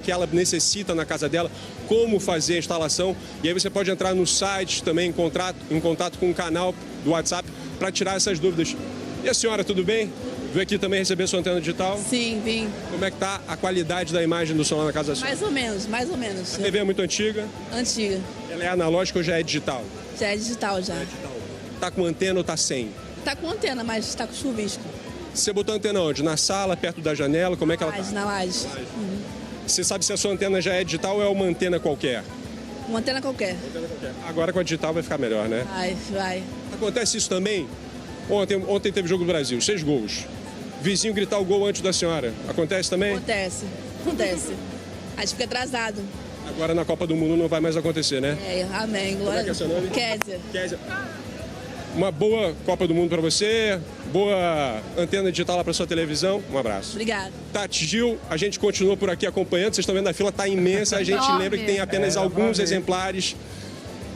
que ela necessita na casa dela, como fazer a instalação. E aí você pode entrar no site também, em contato com o canal do WhatsApp para tirar essas dúvidas. E a senhora, tudo bem? Veio aqui também receber sua antena digital? Sim, vim. Como é que tá a qualidade da imagem do som lá na casa da senhora? Mais ou menos. A TV é muito antiga? Antiga. Ela é analógica ou já é digital? Já é digital, já. É digital. Tá com antena ou tá sem? Tá com antena, mas tá com chuvisco. Você botou a antena onde? Na sala, perto da janela? Como é que ela tá? Na laje. Uhum. Você sabe se a sua antena já é digital ou é uma antena qualquer? Uma antena qualquer. Agora com a digital vai ficar melhor, né? Vai. Acontece isso também? Ontem teve Jogo do Brasil, 6 gols. Vizinho gritar o gol antes da senhora. Acontece também? Acontece. A gente fica atrasado. Agora na Copa do Mundo não vai mais acontecer, né? Amém. Como é que é seu nome? Kézia. Uma boa Copa do Mundo para você, boa antena digital lá para sua televisão. Um abraço. Obrigada. Tati, Gil, a gente continua por aqui acompanhando. Vocês estão vendo, a fila está imensa. A gente lembra que tem apenas alguns exemplares.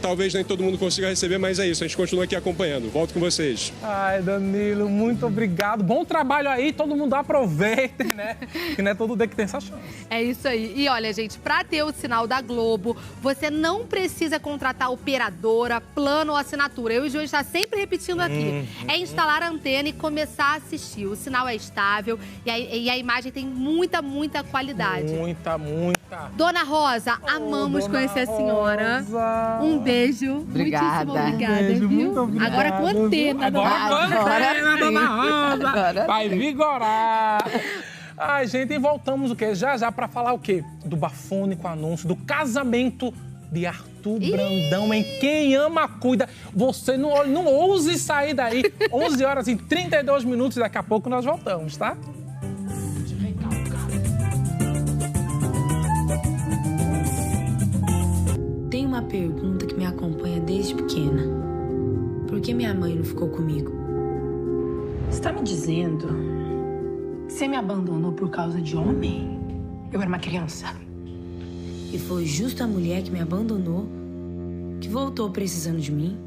Talvez nem todo mundo consiga receber, mas é isso. A gente continua aqui acompanhando. Volto com vocês. Ai, Danilo, muito obrigado. Bom trabalho aí. Todo mundo aproveita, né? Que não é todo dia que tem essa chance. É isso aí. E olha, gente, para ter o sinal da Globo, você não precisa contratar operadora, plano ou assinatura. Eu e o João está sempre repetindo aqui. É instalar a antena e começar a assistir. O sinal é estável e a imagem tem muita qualidade. Muita. Dona Rosa, amamos conhecer a senhora. Rosa. Um beijo. Obrigada. Muitíssimo obrigada, Beijo, viu? muito obrigado. Agora com antena. Agora, Dona Rosa. Agora Vai sim. vigorar. Ai, gente, e voltamos o quê? Já para falar o quê? Do bafônico anúncio do casamento de Arthur Brandão em Quem Ama Cuida. Você não ouse sair daí. 11 horas e 32 minutos. Daqui a pouco nós voltamos, tá? Tem uma pergunta que me acompanha desde pequena. Por que minha mãe não ficou comigo? Você tá me dizendo que você me abandonou por causa de homem? Eu era uma criança. E foi justo a mulher que me abandonou que voltou precisando de mim?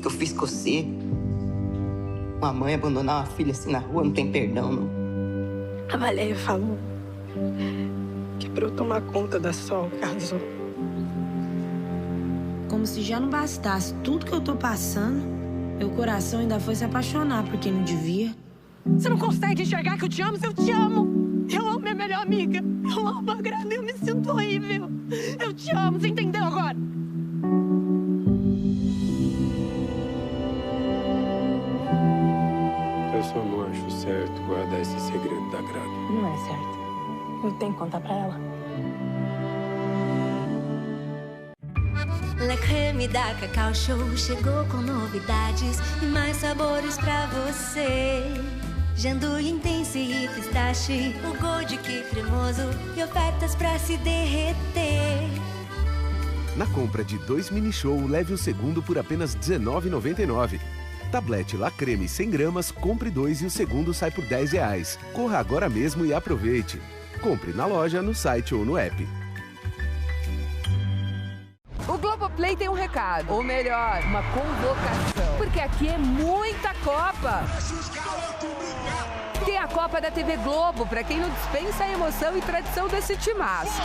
Que eu fiz com você? Uma mãe abandonar uma filha assim na rua não tem perdão, não. A Valéria falou que é pra eu tomar conta da Sol, casou. Como se já não bastasse tudo que eu tô passando, meu coração ainda foi se apaixonar por quem não devia. Você não consegue enxergar que eu te amo? Eu te amo! Eu amo minha melhor amiga. Eu amo a Grana, eu me sinto horrível. Eu te amo, você entendeu agora? Eu só não acho certo guardar esse segredo da Grana. Não é certo. Eu tenho que contar pra ela. La Creme da Cacau Show chegou com novidades e mais sabores pra você. Janduia intenso e pistache, o Gold que cremoso e ofertas pra se derreter. Na compra de 2 mini show, leve o segundo por apenas R$19,99. Tablete La Creme 100 gramas, compre 2 e o segundo sai por R$10. Corra agora mesmo e aproveite. Compre na loja, no site ou no app. O Globoplay tem um recado, ou melhor, uma convocação. Porque aqui é muita Copa. Tem a Copa da TV Globo, pra quem não dispensa a emoção e tradição desse timaço.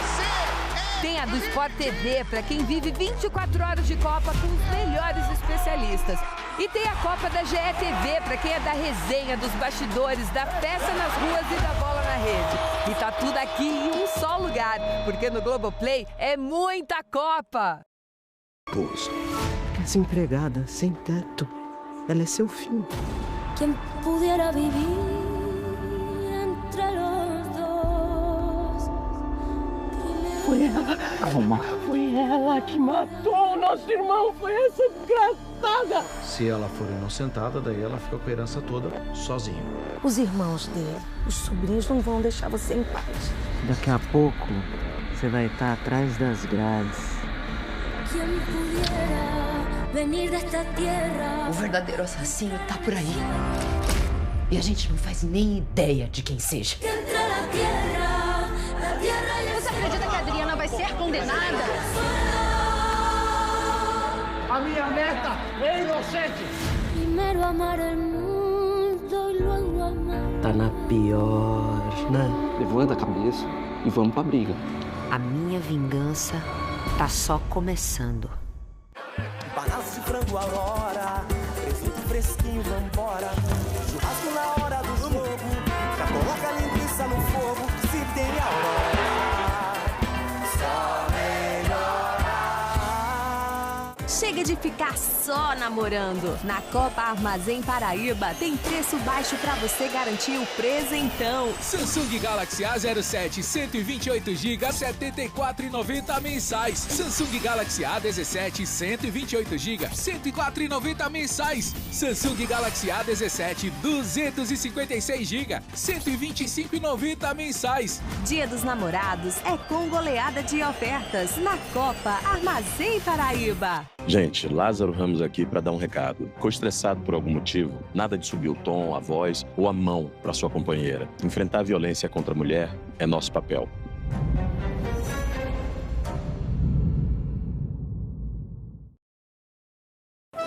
Tem a do Sport TV, pra quem vive 24 horas de Copa com os melhores especialistas. E tem a Copa da GETV, pra quem é da resenha, dos bastidores, da festa nas ruas e da bola na rede. E tá tudo aqui em um só lugar, porque no Globoplay é muita Copa. Desempregada, sem teto. Ela é seu filho. Quem pudiera vivir entre los dos. Foi ela. Calma. Foi ela que matou o nosso irmão. Foi essa desgraçada. Se ela for inocentada, daí ela fica com a herança toda sozinha. Os irmãos dele, os sobrinhos não vão deixar você em paz. Daqui a pouco, você vai estar atrás das grades. Quem pudiera venir desta terra. O verdadeiro assassino tá por aí. E a gente não faz nem ideia de quem seja. Você acredita que a Adriana vai ser condenada? A minha meta é inocente. Primeiro amar o mundo e logo amar. Tá na pior, né? Levanta a cabeça e vamos pra briga. A minha vingança tá só começando. Bagaço de frango Aurora, presunto fresquinho, vambora. Churrasco na hora do jogo, já coloca a linguiça no fogo. Se tem Aurora, só melhora. Chega de ficar só namorando. Na Copa Armazém Paraíba tem preço baixo pra você garantir o presentão. Samsung Galaxy A07 128GB, R$ 74,90 mensais. Samsung Galaxy A17 128GB, R$ 104,90 mensais. Samsung Galaxy A17 256GB, R$ 125,90 mensais. Dia dos Namorados é com goleada de ofertas na Copa Armazém Paraíba. Gente, Lázaro Ramos aqui para dar um recado. Ficou estressado por algum motivo? Nada de subir o tom, a voz ou a mão para sua companheira. Enfrentar a violência contra a mulher é nosso papel.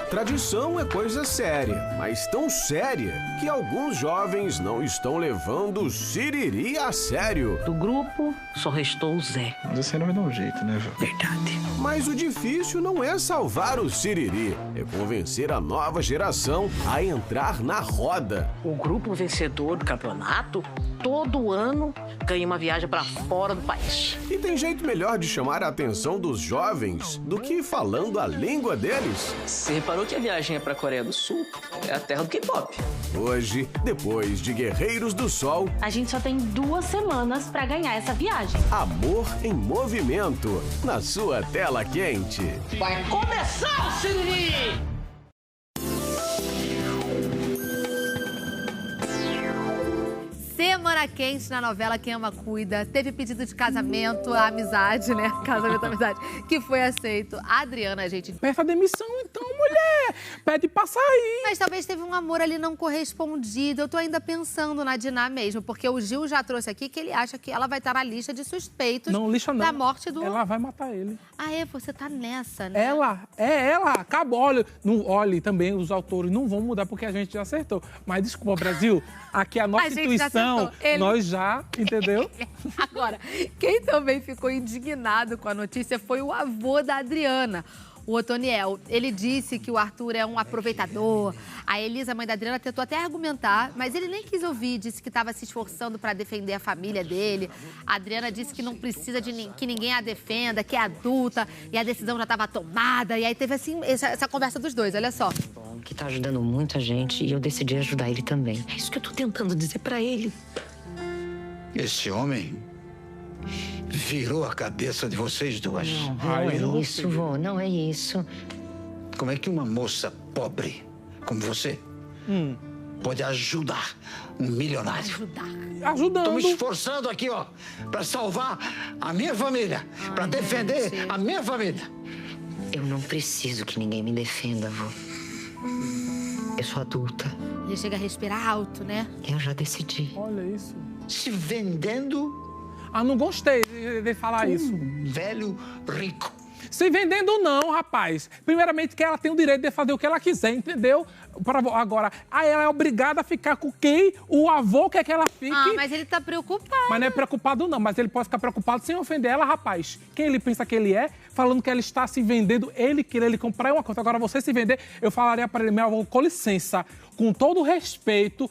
Tradição é coisa séria, mas tão séria que alguns jovens não estão levando o Siriri a sério. Do grupo, só restou o Zé. Mas você não vai dar um jeito, né, Jô? Verdade. Mas o difícil não é salvar o Siriri, é convencer a nova geração a entrar na roda. O grupo vencedor do campeonato, todo ano, ganha uma viagem para fora do país. E tem jeito melhor de chamar a atenção dos jovens do que falando a língua deles. Você reparou que a viagem é pra Coreia do Sul? É a terra do K-pop. Hoje, depois de Guerreiros do Sol, a gente só tem 2 semanas pra ganhar essa viagem. Amor em Movimento, na sua tela quente. Vai começar o Siriri! Semana quente na novela Quem Ama Cuida. Teve pedido de casamento, a amizade, né? Casamento, amizade, que foi aceito. A Adriana, gente... Peça a demissão, então, mulher! Pede pra sair! Mas talvez teve um amor ali não correspondido. Eu tô ainda pensando na Diná mesmo, porque o Gil já trouxe aqui que ele acha que ela vai estar na lista de suspeitos da morte do... Ela vai matar ele. Ah, é? Você tá nessa, né? Ela. Acabou. Olha, também os autores não vão mudar porque a gente já acertou. Mas desculpa, Brasil, aqui a nossa intuição... Nós já, entendeu? Agora, quem também ficou indignado com a notícia foi o avô da Adriana, o Otoniel. Ele disse que o Arthur é um aproveitador. A Elisa, mãe da Adriana, tentou até argumentar, mas ele nem quis ouvir. Disse que estava se esforçando para defender a família dele. A Adriana disse que não precisa de que ninguém a defenda, que é adulta e a decisão já estava tomada. E aí teve assim essa conversa dos dois, olha só. Que tá ajudando muita gente e eu decidi ajudar ele também. É isso que eu tô tentando dizer pra ele. Esse homem virou a cabeça de vocês duas. Não é isso, vô, não é isso. Como é que uma moça pobre como você pode ajudar um milionário? Ajudando. Tô me esforçando aqui, ó, pra salvar a minha família, pra defender a minha família. Eu não preciso que ninguém me defenda, vô. Eu sou adulta. Ele chega a respirar alto, né? Eu já decidi. Olha isso. Se vendendo... Ah, não gostei de falar isso. Velho rico. Se vendendo não, rapaz. Primeiramente que ela tem o direito de fazer o que ela quiser, entendeu? Agora, ela é obrigada a ficar com quem o avô quer que ela fique. Ah, mas ele tá preocupado. Mas não é preocupado não, mas ele pode ficar preocupado sem ofender ela, rapaz. Quem ele pensa que ele é, falando que ela está se vendendo, ele querer ele comprar é uma coisa. Agora, você se vender, eu falaria para ele, meu avô, com licença, com todo respeito,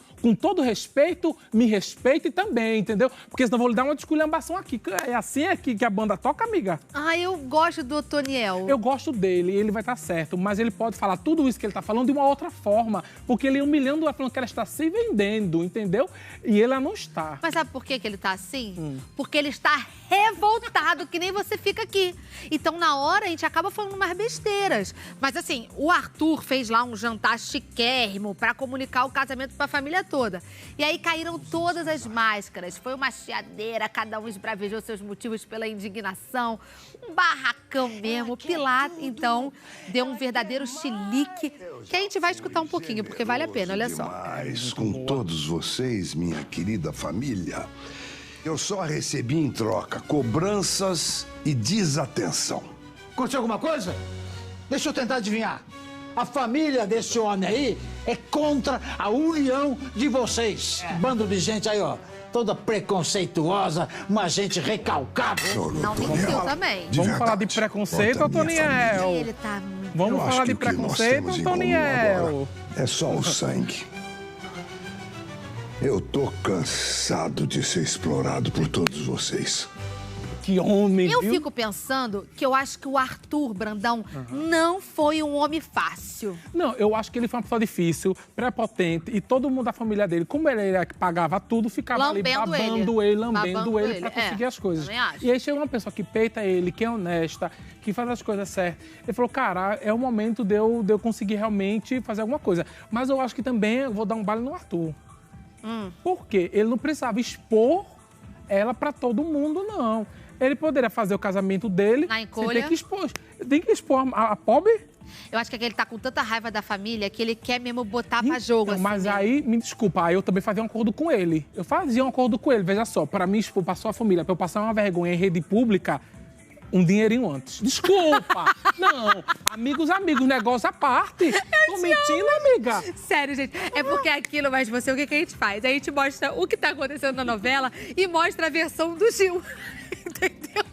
me respeite também, entendeu? Porque senão eu vou lhe dar uma desculhambação aqui. É assim aqui que a banda toca, amiga? Ah, eu gosto do Otoniel. Eu gosto dele, ele vai estar certo, mas ele pode falar tudo isso que ele está falando de uma outra forma, porque ele humilhando ela, falando que ela está se vendendo, entendeu? E ela não está. Mas sabe por que ele está assim? Porque ele está revoltado, que nem você fica aqui. Então, na hora, a gente acaba falando umas besteiras. Mas, assim, o Arthur fez lá um jantar chiquérrimo para comunicar o casamento para a família toda. E aí caíram todas as máscaras. Foi uma chiadeira, cada um esbravejou seus motivos pela indignação. Um barracão mesmo. Pilar, então, deu um verdadeiro chilique, que a gente vai escutar um pouquinho, porque vale a pena, olha só. Mas com todos vocês, minha querida família, eu só recebi em troca cobranças e desatenção. Aconteceu alguma coisa? Deixa eu tentar adivinhar. A família desse homem aí é contra a união de vocês. Bando de gente aí, ó, toda preconceituosa, uma gente recalcada. Não mentiu também. Vamos falar de preconceito, Otoniel? Ele tá muito... Vamos falar de preconceito, Otoniel? É só o sangue. Eu tô cansado de ser explorado por todos vocês. Que homem, Eu viu? fico pensando que eu acho que o Arthur Brandão não foi um homem fácil. Não, eu acho que ele foi uma pessoa difícil, prepotente, e todo mundo da família dele, como ele era que pagava tudo, ficava ali babando ele, lambendo ele pra conseguir as coisas. E aí chega uma pessoa que peita ele, que é honesta, que faz as coisas certas. Ele falou, cara, é o momento de eu conseguir realmente fazer alguma coisa. Mas eu acho que também eu vou dar um baile no Arthur. Por quê? Ele não precisava expor ela pra todo mundo, não. Ele poderia fazer o casamento dele. Na encolha. Tem que expor a pobre. Eu acho que ele tá com tanta raiva da família que ele quer mesmo botar pra jogo. Assim, mas aí, me desculpa, aí eu também fazia um acordo com ele. Eu fazia um acordo com ele, veja só, pra mim expor pra sua família, pra eu passar uma vergonha em rede pública, um dinheirinho antes. Desculpa! Não, amigos, negócio à parte. Tô mentindo, amiga. Sério, gente. É porque aqui no Mais Você, o que a gente faz? A gente mostra o que tá acontecendo na novela e mostra a versão do Gil. Entendeu?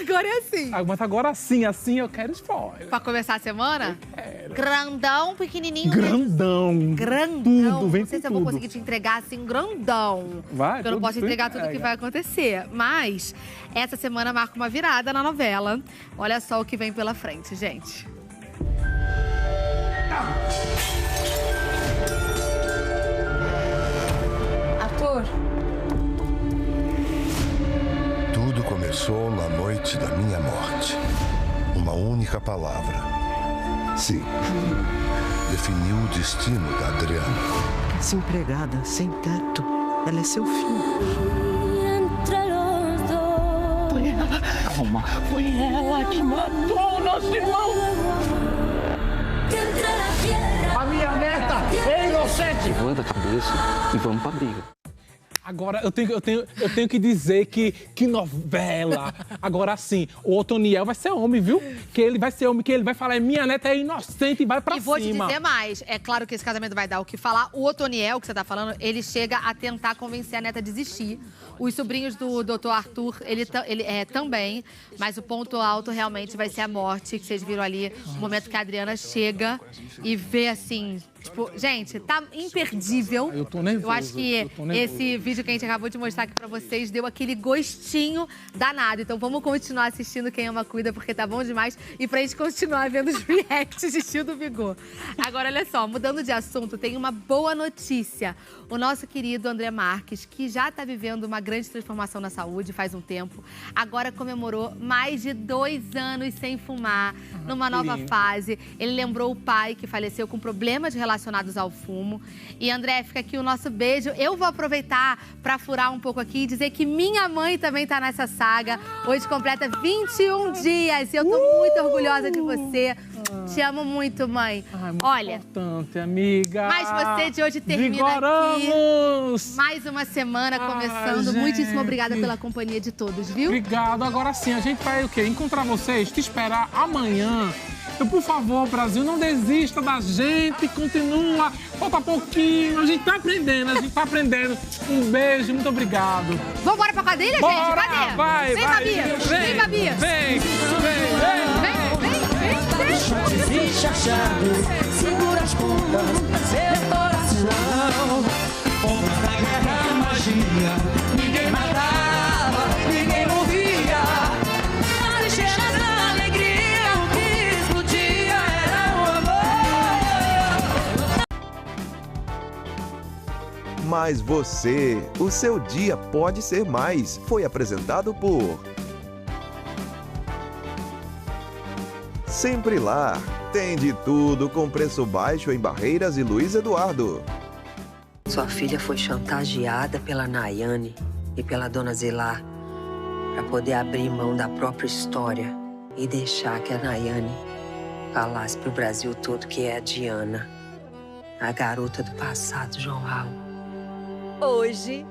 Agora é assim. Mas agora assim eu quero spoiler. Pra começar a semana? Grandão, pequenininho. Grandão. Tudo, vem Não sei se com eu vou tudo. conseguir te entregar assim, grandão. Vai, porque eu não posso entregar tudo que vai acontecer. Mas essa semana marca uma virada na novela. Olha só o que vem pela frente, gente. Arthur. Tudo começou na noite da minha morte. Uma única palavra. Sim. Definiu o destino da Adriana. Desempregada, sem teto. Ela é seu filho. Foi ela. Calma. Foi ela que matou o nosso irmão. A minha neta é inocente. Levanta a cabeça e vamos pra briga. Agora, eu tenho que dizer que novela. Agora sim, o Otoniel vai ser homem, viu? Que ele vai ser homem, que ele vai falar, minha neta é inocente e vai pra cima. E vou te dizer mais, é claro que esse casamento vai dar o que falar. O Otoniel, que você tá falando, ele chega a tentar convencer a neta a desistir. Os sobrinhos do Dr. Arthur, ele também. Mas o ponto alto realmente vai ser a morte, que vocês viram ali, o momento que a Adriana chega e vê assim... Tipo, gente, tá imperdível. Eu tô nervoso. Eu acho que esse vídeo que a gente acabou de mostrar aqui pra vocês deu aquele gostinho danado. Então vamos continuar assistindo Quem Ama Cuida, porque tá bom demais. E pra gente continuar vendo os reacts de Tio do Vigor. Agora, olha só, mudando de assunto, tem uma boa notícia. O nosso querido André Marques, que já tá vivendo uma grande transformação na saúde faz um tempo, agora comemorou mais de 2 anos sem fumar, numa nova fase. Ele lembrou o pai, que faleceu com problemas relacionados ao fumo. E, André, fica aqui o nosso beijo. Eu vou aproveitar para furar um pouco aqui e dizer que minha mãe também tá nessa saga. Hoje completa 21 dias e eu tô muito orgulhosa de você. Te amo muito, mãe. Olha, importante, amiga. mas você de hoje termina aqui. Mais uma semana começando. Muitíssimo obrigada pela companhia de todos, viu? Obrigado. Agora sim, a gente vai o quê? Encontrar vocês, te esperar amanhã. Então, por favor, Brasil, não desista da gente, continua. Falta pouquinho, a gente tá aprendendo, Um beijo, muito obrigado. Vamos embora pra quadrilha, Bora, gente? Cadê? vai, Vem, vai. Babi. Vem, Babi. Vem. Segura as pontas, seu coração. Pontas da guerra, magia. Ninguém matava, ninguém morria. As trincheiras da alegria, o que explodia era o amor. Mas você, o seu dia pode ser mais. Foi apresentado por Sempre Lar. Tem de tudo com preço baixo em Barreiras e Luiz Eduardo. Sua filha foi chantageada pela Nayane e pela dona Zilar para poder abrir mão da própria história e deixar que a Nayane falasse pro Brasil todo que é a Diana, a garota do passado, João Raul. Hoje,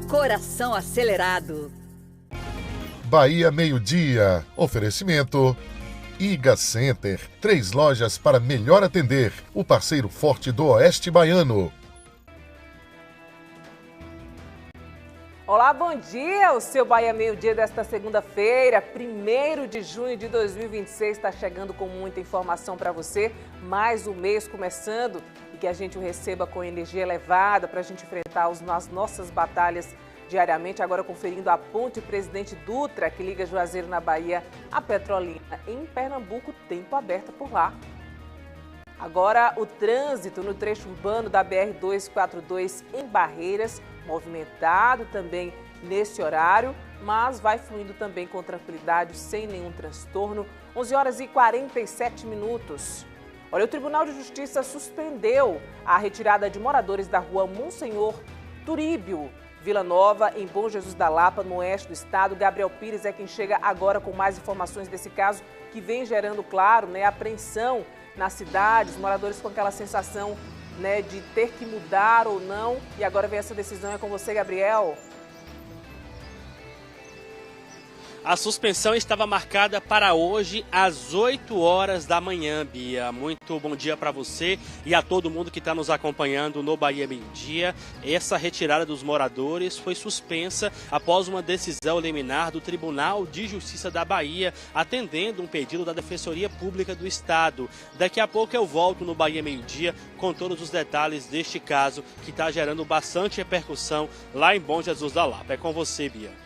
Coração Acelerado. Bahia Meio-Dia. Oferecimento Iga Center. 3 lojas para melhor atender. O parceiro forte do Oeste Baiano. Olá, bom dia! O seu Bahia Meio-Dia desta segunda-feira, 1º de junho de 2026, está chegando com muita informação para você. Mais um mês começando e que a gente o receba com energia elevada para a gente enfrentar as nossas batalhas diariamente. Agora conferindo a ponte Presidente Dutra, que liga Juazeiro na Bahia a Petrolina. Em Pernambuco, tempo aberto por lá. Agora o trânsito no trecho urbano da BR-242 em Barreiras, movimentado também nesse horário, mas vai fluindo também com tranquilidade, sem nenhum transtorno. 11 horas e 47 minutos. Olha, o Tribunal de Justiça suspendeu a retirada de moradores da rua Monsenhor Turíbio, Vila Nova, em Bom Jesus da Lapa, no oeste do estado. Gabriel Pires é quem chega agora com mais informações desse caso, que vem gerando, claro, apreensão na cidade, os moradores com aquela sensação de ter que mudar ou não. E agora vem essa decisão, é com você, Gabriel. A suspensão estava marcada para hoje às 8 horas da manhã, Bia. Muito bom dia para você e a todo mundo que está nos acompanhando no Bahia Meio-Dia. Essa retirada dos moradores foi suspensa após uma decisão liminar do Tribunal de Justiça da Bahia, atendendo um pedido da Defensoria Pública do Estado. Daqui a pouco eu volto no Bahia Meio-Dia com todos os detalhes deste caso que está gerando bastante repercussão lá em Bom Jesus da Lapa. É com você, Bia.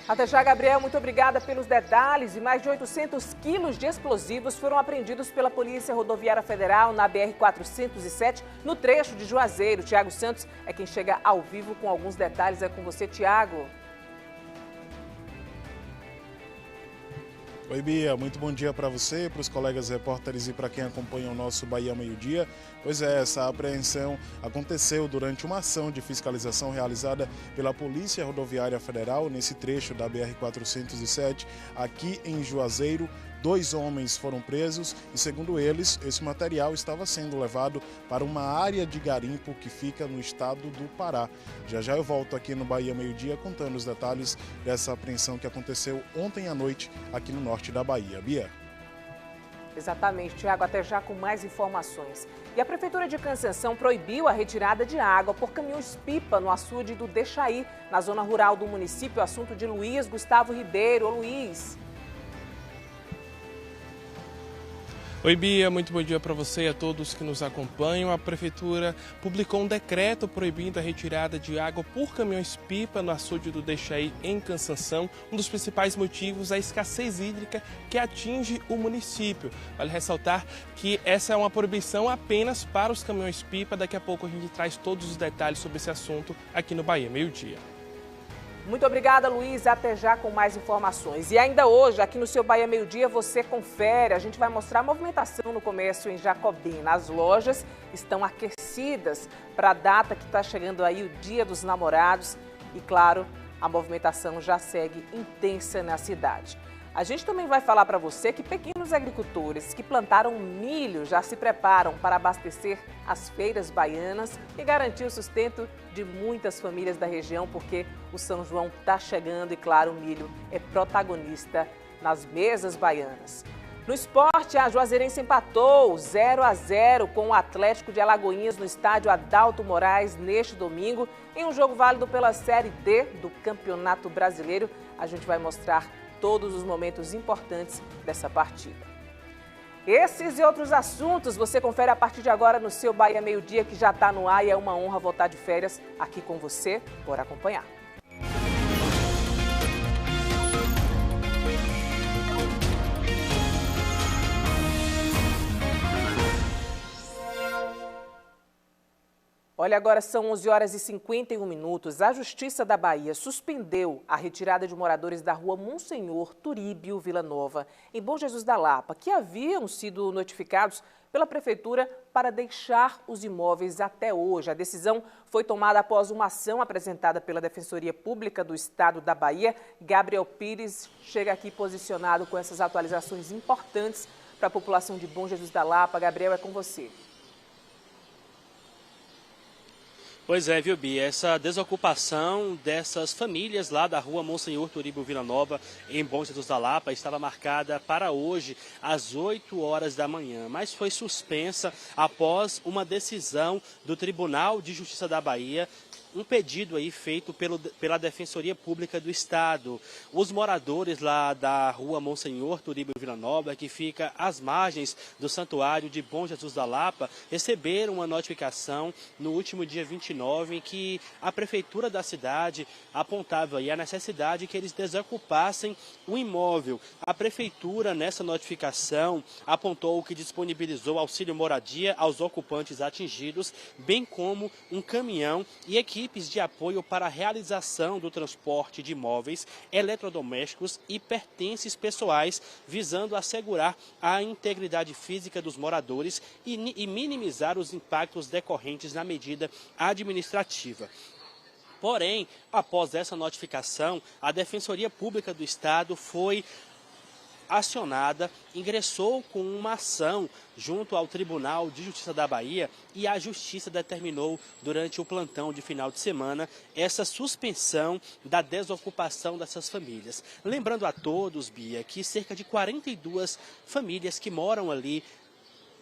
Até já, Gabriel. Muito obrigada pelos detalhes. E mais de 800 quilos de explosivos foram apreendidos pela Polícia Rodoviária Federal na BR-407, no trecho de Juazeiro. Tiago Santos é quem chega ao vivo com alguns detalhes. É com você, Tiago. Oi, Bia, muito bom dia para você, para os colegas repórteres e para quem acompanha o nosso Bahia Meio-Dia. Pois é, essa apreensão aconteceu durante uma ação de fiscalização realizada pela Polícia Rodoviária Federal nesse trecho da BR-407, aqui em Juazeiro. 2 homens foram presos e, segundo eles, esse material estava sendo levado para uma área de garimpo que fica no estado do Pará. Já já eu volto aqui no Bahia Meio-Dia contando os detalhes dessa apreensão que aconteceu ontem à noite aqui no norte da Bahia. Bia. Exatamente, Tiago, até já com mais informações. E a Prefeitura de Cansanção proibiu a retirada de água por caminhões-pipa no açude do Deixaí, na zona rural do município. Assunto de Luiz Gustavo Ribeiro. Ô, Luiz. Oi, Bia, muito bom dia para você e a todos que nos acompanham. A Prefeitura publicou um decreto proibindo a retirada de água por caminhões-pipa no açude do Deixaí, em Cansanção. Um dos principais motivos é a escassez hídrica que atinge o município. Vale ressaltar que essa é uma proibição apenas para os caminhões-pipa. Daqui a pouco a gente traz todos os detalhes sobre esse assunto aqui no Bahia Meio-Dia. Muito obrigada, Luiz. Até já com mais informações. E ainda hoje, aqui no seu Bahia Meio-Dia, você confere. A gente vai mostrar a movimentação no comércio em Jacobina. As lojas estão aquecidas para a data que está chegando aí, o Dia dos Namorados. E, claro, a movimentação já segue intensa na cidade. A gente também vai falar para você que pequenos agricultores que plantaram milho já se preparam para abastecer as feiras baianas e garantir o sustento de muitas famílias da região, porque o São João está chegando e, claro, o milho é protagonista nas mesas baianas. No esporte, a Juazeirense empatou 0-0 com o Atlético de Alagoinhas no estádio Adalto Moraes neste domingo, em um jogo válido pela Série D do Campeonato Brasileiro. A gente vai mostrar todos os momentos importantes dessa partida. Esses e outros assuntos você confere a partir de agora no seu Bahia Meio-Dia, que já está no ar, e é uma honra voltar de férias aqui com você. Bora acompanhar. Olha, agora são 11 horas e 51 minutos. A Justiça da Bahia suspendeu a retirada de moradores da rua Monsenhor Turíbio, Vila Nova, em Bom Jesus da Lapa, que haviam sido notificados pela Prefeitura para deixar os imóveis até hoje. A decisão foi tomada após uma ação apresentada pela Defensoria Pública do Estado da Bahia. Gabriel Pires chega aqui posicionado com essas atualizações importantes para a população de Bom Jesus da Lapa. Gabriel, é com você. Pois é, viu, Bia? Essa desocupação dessas famílias lá da rua Monsenhor Turíbio Vila Nova, em Bom Jesus da Lapa, estava marcada para hoje, às 8 horas da manhã, mas foi suspensa após uma decisão do Tribunal de Justiça da Bahia um pedido aí feito pela Defensoria Pública do Estado. Os moradores lá da rua Monsenhor Turíbio Vila Nova, que fica às margens do Santuário de Bom Jesus da Lapa, receberam uma notificação no último dia 29 em que a Prefeitura da cidade apontava aí a necessidade que eles desocupassem o imóvel. A Prefeitura, nessa notificação, apontou que disponibilizou auxílio moradia aos ocupantes atingidos, bem como um caminhão e equipes de apoio para a realização do transporte de móveis, eletrodomésticos e pertences pessoais, visando assegurar a integridade física dos moradores e minimizar os impactos decorrentes na medida administrativa. Porém, após essa notificação, a Defensoria Pública do Estado foi acionada, ingressou com uma ação junto ao Tribunal de Justiça da Bahia e a Justiça determinou durante o plantão de final de semana essa suspensão da desocupação dessas famílias. Lembrando a todos, Bia, que cerca de 42 famílias que moram ali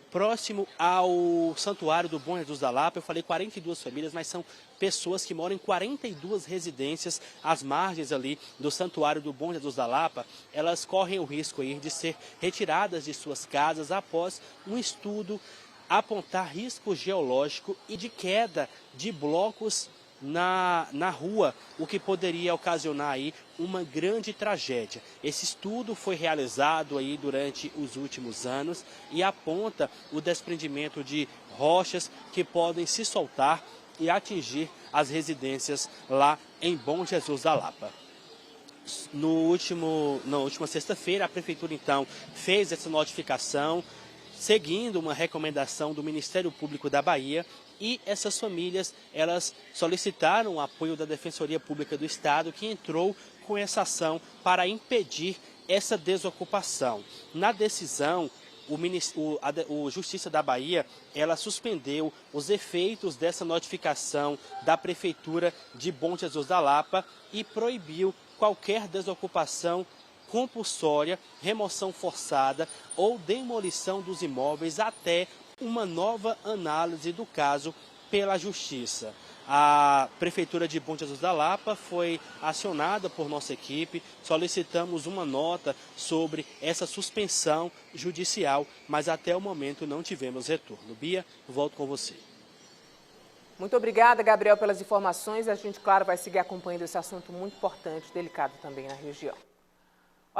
próximo ao Santuário do Bom Jesus da Lapa, eu falei 42 famílias, mas são pessoas que moram em 42 residências às margens ali do Santuário do Bom Jesus da Lapa. Elas correm o risco aí de ser retiradas de suas casas após um estudo apontar risco geológico e de queda de blocos na rua, o que poderia ocasionar aí uma grande tragédia. Esse estudo foi realizado aí durante os últimos anos e aponta o desprendimento de rochas que podem se soltar e atingir as residências lá em Bom Jesus da Lapa. Na última sexta-feira, a Prefeitura então fez essa notificação, seguindo uma recomendação do Ministério Público da Bahia, e essas famílias, elas solicitaram o apoio da Defensoria Pública do Estado, que entrou com essa ação para impedir essa desocupação. Na decisão, o Justiça da Bahia, ela suspendeu os efeitos dessa notificação da Prefeitura de Bom Jesus da Lapa e proibiu qualquer desocupação compulsória, remoção forçada ou demolição dos imóveis até uma nova análise do caso pela Justiça. A Prefeitura de Bom Jesus da Lapa foi acionada por nossa equipe, solicitamos uma nota sobre essa suspensão judicial, mas até o momento não tivemos retorno. Bia, volto com você. Muito obrigada, Gabriel, pelas informações. A gente, claro, vai seguir acompanhando esse assunto muito importante, delicado também na região.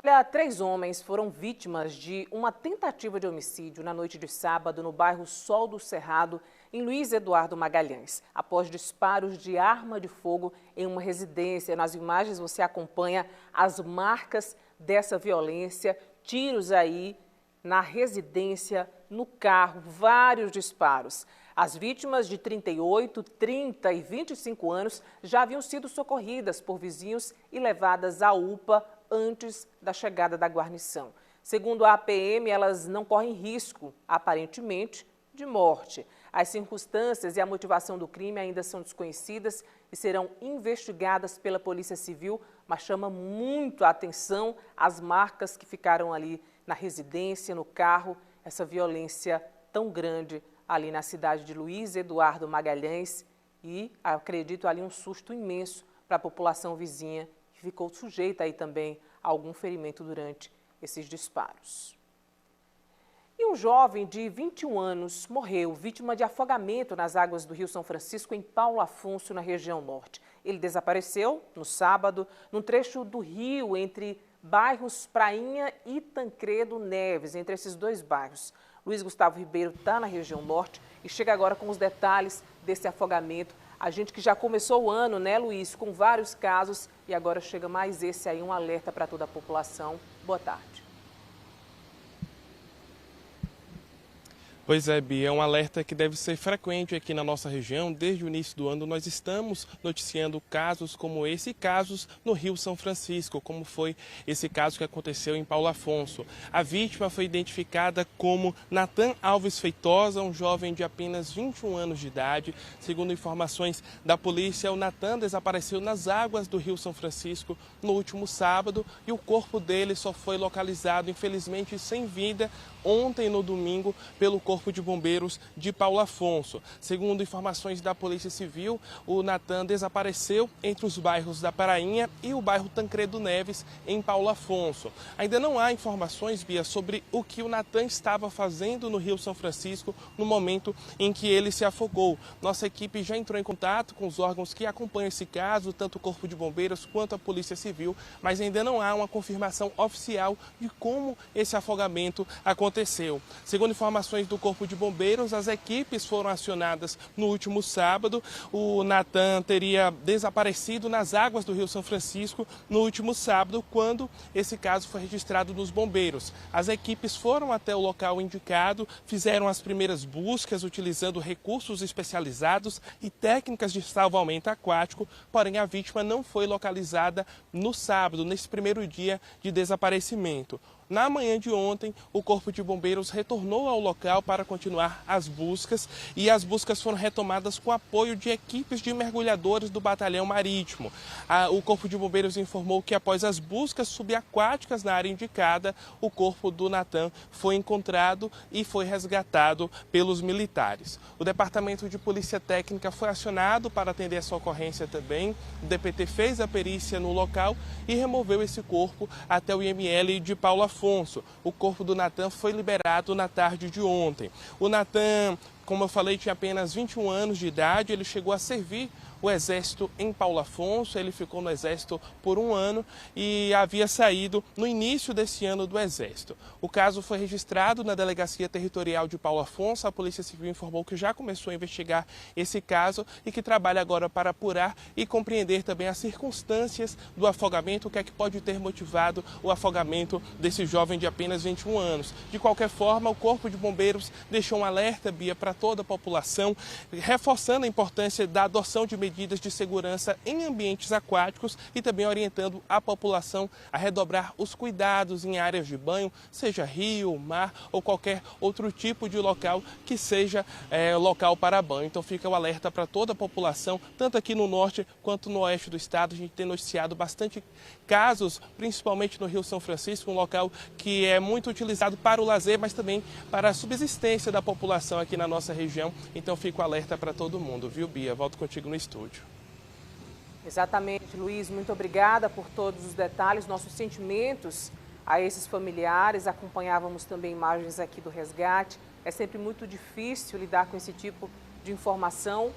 Olha, 3 homens foram vítimas de uma tentativa de homicídio na noite de sábado no bairro Sol do Cerrado, em Luiz Eduardo Magalhães, após disparos de arma de fogo em uma residência. Nas imagens você acompanha as marcas dessa violência, tiros aí na residência, no carro, vários disparos. As vítimas de 38, 30 e 25 anos já haviam sido socorridas por vizinhos e levadas à UPA antes da chegada da guarnição. Segundo a APM, elas não correm risco, aparentemente, de morte. As circunstâncias e a motivação do crime ainda são desconhecidas e serão investigadas pela Polícia Civil, mas chama muito a atenção as marcas que ficaram ali na residência, no carro, essa violência tão grande ali na cidade de Luiz Eduardo Magalhães e, acredito, ali um susto imenso para a população vizinha, que ficou sujeita aí também a algum ferimento durante esses disparos. E um jovem de 21 anos morreu vítima de afogamento nas águas do Rio São Francisco, em Paulo Afonso, na região norte. Ele desapareceu no sábado, num trecho do rio entre bairros Prainha e Tancredo Neves, entre esses 2 bairros. Luiz Gustavo Ribeiro está na região norte e chega agora com os detalhes desse afogamento. A gente que já começou o ano, né, Luiz, com vários casos e agora chega mais esse aí, um alerta para toda a população. Boa tarde. Pois é, Bia, é um alerta que deve ser frequente aqui na nossa região. Desde o início do ano nós estamos noticiando casos como esse, casos no Rio São Francisco, como foi esse caso que aconteceu em Paulo Afonso. A vítima foi identificada como Natan Alves Feitosa, um jovem de apenas 21 anos de idade. Segundo informações da polícia, o Natan desapareceu nas águas do Rio São Francisco no último sábado e o corpo dele só foi localizado, infelizmente, sem vida, ontem no domingo, pelo Corpo Corpo de Bombeiros de Paulo Afonso. Segundo informações da Polícia Civil, o Natan desapareceu entre os bairros da Prainha e o bairro Tancredo Neves, em Paulo Afonso. Ainda não há informações, Bia, sobre o que o Natan estava fazendo no Rio São Francisco no momento em que ele se afogou. Nossa equipe já entrou em contato com os órgãos que acompanham esse caso, tanto o Corpo de Bombeiros quanto a Polícia Civil, mas ainda não há uma confirmação oficial de como esse afogamento aconteceu. Segundo informações do Corpo de Bombeiros, as equipes foram acionadas no último sábado. O Natan teria desaparecido nas águas do Rio São Francisco no último sábado, quando esse caso foi registrado nos bombeiros. As equipes foram até o local indicado, fizeram as primeiras buscas utilizando recursos especializados e técnicas de salvamento aquático, porém a vítima não foi localizada no sábado, nesse primeiro dia de desaparecimento. Na manhã de ontem, o Corpo de Bombeiros retornou ao local para continuar as buscas e as buscas foram retomadas com apoio de equipes de mergulhadores do Batalhão Marítimo. O Corpo de Bombeiros informou que após as buscas subaquáticas na área indicada, o corpo do Natan foi encontrado e foi resgatado pelos militares. O Departamento de Polícia Técnica foi acionado para atender essa ocorrência também. O DPT fez a perícia no local e removeu esse corpo até o IML de Paulo Afonso. O corpo do Natan foi liberado na tarde de ontem. O Natan, como eu falei, tinha apenas 21 anos de idade, ele chegou a servir o Exército em Paulo Afonso, ele ficou no Exército por 1 ano e havia saído no início desse ano do Exército. O caso foi registrado na Delegacia Territorial de Paulo Afonso, a Polícia Civil informou que já começou a investigar esse caso e que trabalha agora para apurar e compreender também as circunstâncias do afogamento, o que é que pode ter motivado o afogamento desse jovem de apenas 21 anos. De qualquer forma, o Corpo de Bombeiros deixou um alerta, Bia, para toda a população, reforçando a importância da adoção de medidas de segurança em ambientes aquáticos e também orientando a população a redobrar os cuidados em áreas de banho, seja rio, mar ou qualquer outro tipo de local que seja local para banho. Então fica o alerta para toda a população, tanto aqui no norte quanto no oeste do estado. A gente tem noticiado bastante casos, principalmente no Rio São Francisco, um local que é muito utilizado para o lazer, mas também para a subsistência da população aqui na nossa região. Então fica o alerta para todo mundo, viu, Bia? Volto contigo no estúdio. Exatamente, Luiz, muito obrigada por todos os detalhes, nossos sentimentos a esses familiares. Acompanhávamos também imagens aqui do resgate. É sempre muito difícil lidar com esse tipo de informação,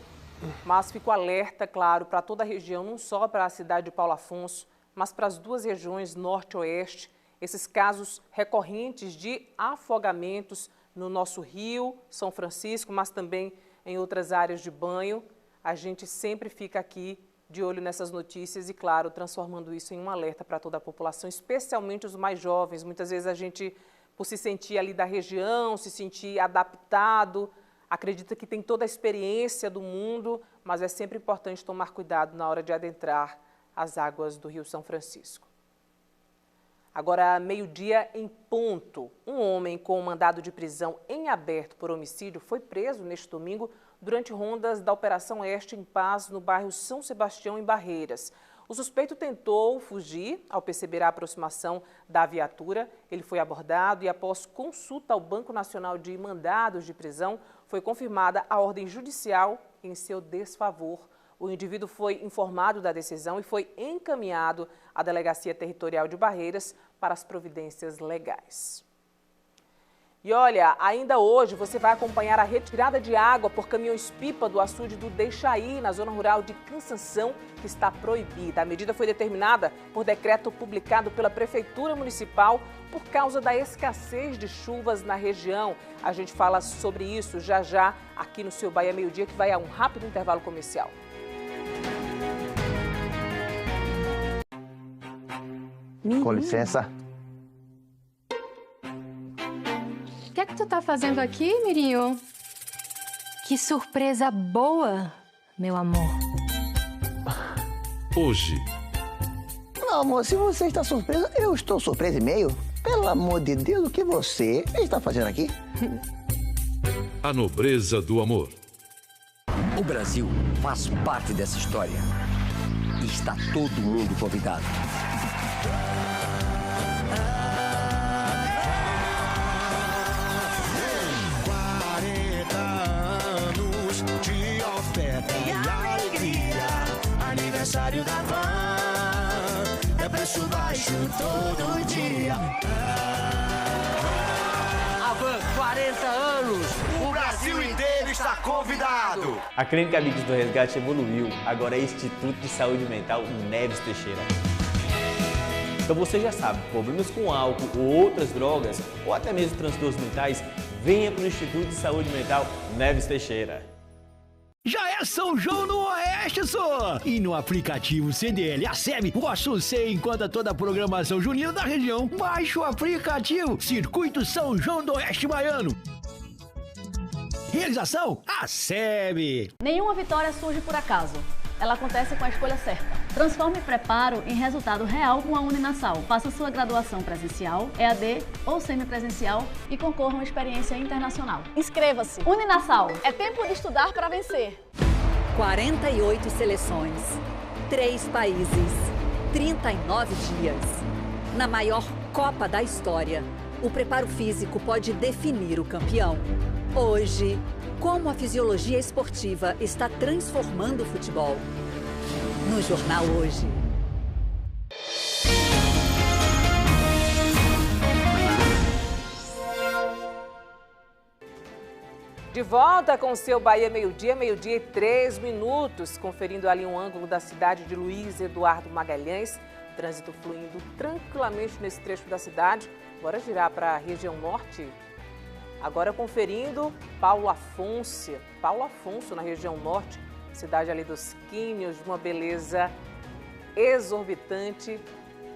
mas fico alerta, claro, para toda a região, não só para a cidade de Paulo Afonso, mas para as duas regiões, norte e oeste, esses casos recorrentes de afogamentos no nosso Rio São Francisco, mas também em outras áreas de banho. A gente sempre fica aqui de olho nessas notícias e, claro, transformando isso em um alerta para toda a população, especialmente os mais jovens. Muitas vezes a gente, por se sentir ali da região, se sentir adaptado, acredita que tem toda a experiência do mundo, mas é sempre importante tomar cuidado na hora de adentrar as águas do Rio São Francisco. Agora, meio-dia em ponto, um homem com mandado de prisão em aberto por homicídio foi preso neste domingo durante rondas da Operação Oeste em Paz, no bairro São Sebastião, em Barreiras. O suspeito tentou fugir ao perceber a aproximação da viatura. Ele foi abordado e, após consulta ao Banco Nacional de Mandados de Prisão, foi confirmada a ordem judicial em seu desfavor. O indivíduo foi informado da decisão e foi encaminhado à Delegacia Territorial de Barreiras para as providências legais. E olha, ainda hoje você vai acompanhar a retirada de água por caminhões-pipa do açude do Deixaí, na zona rural de Cansanção, que está proibida. A medida foi determinada por decreto publicado pela Prefeitura Municipal por causa da escassez de chuvas na região. A gente fala sobre isso já já aqui no seu Bahia Meio Dia, que vai a um rápido intervalo comercial. Com licença. O que é que tu tá fazendo aqui, Mirinho? Que surpresa boa, meu amor. Hoje. Não, amor, se você está surpresa, eu estou surpresa e meio. Pelo amor de Deus, o que você está fazendo aqui? A nobreza do amor. O Brasil faz parte dessa história. E está todo mundo convidado. todo dia. Avan, 40 anos, o Brasil inteiro está convidado. A Clínica Amigos do Resgate evoluiu, agora é Instituto de Saúde Mental Neves Teixeira. Então você já sabe, problemas com álcool ou outras drogas, ou até mesmo transtornos mentais, venha para o Instituto de Saúde Mental Neves Teixeira. Já é São João no Oeste, só! E no aplicativo CDL ACEB, você encontra toda a programação junina da região. Baixe o aplicativo Circuito São João do Oeste Baiano. Realização ACEB. Nenhuma vitória surge por acaso. Ela acontece com a escolha certa. Transforme preparo em resultado real com a Uninasal. Faça sua graduação presencial, EAD ou semipresencial e concorra a uma experiência internacional. Inscreva-se. Uninasal. É tempo de estudar para vencer. 48 seleções, 3 países, 39 dias. Na maior Copa da história, o preparo físico pode definir o campeão. Hoje, como a fisiologia esportiva está transformando o futebol. No Jornal Hoje. De volta com o seu Bahia Meio-Dia, 12:03, conferindo ali um ângulo da cidade de Luiz Eduardo Magalhães. Trânsito fluindo tranquilamente nesse trecho da cidade. Bora girar para a região norte. Agora conferindo Paulo Afonso na região norte, cidade ali dos Quínios, de uma beleza exorbitante.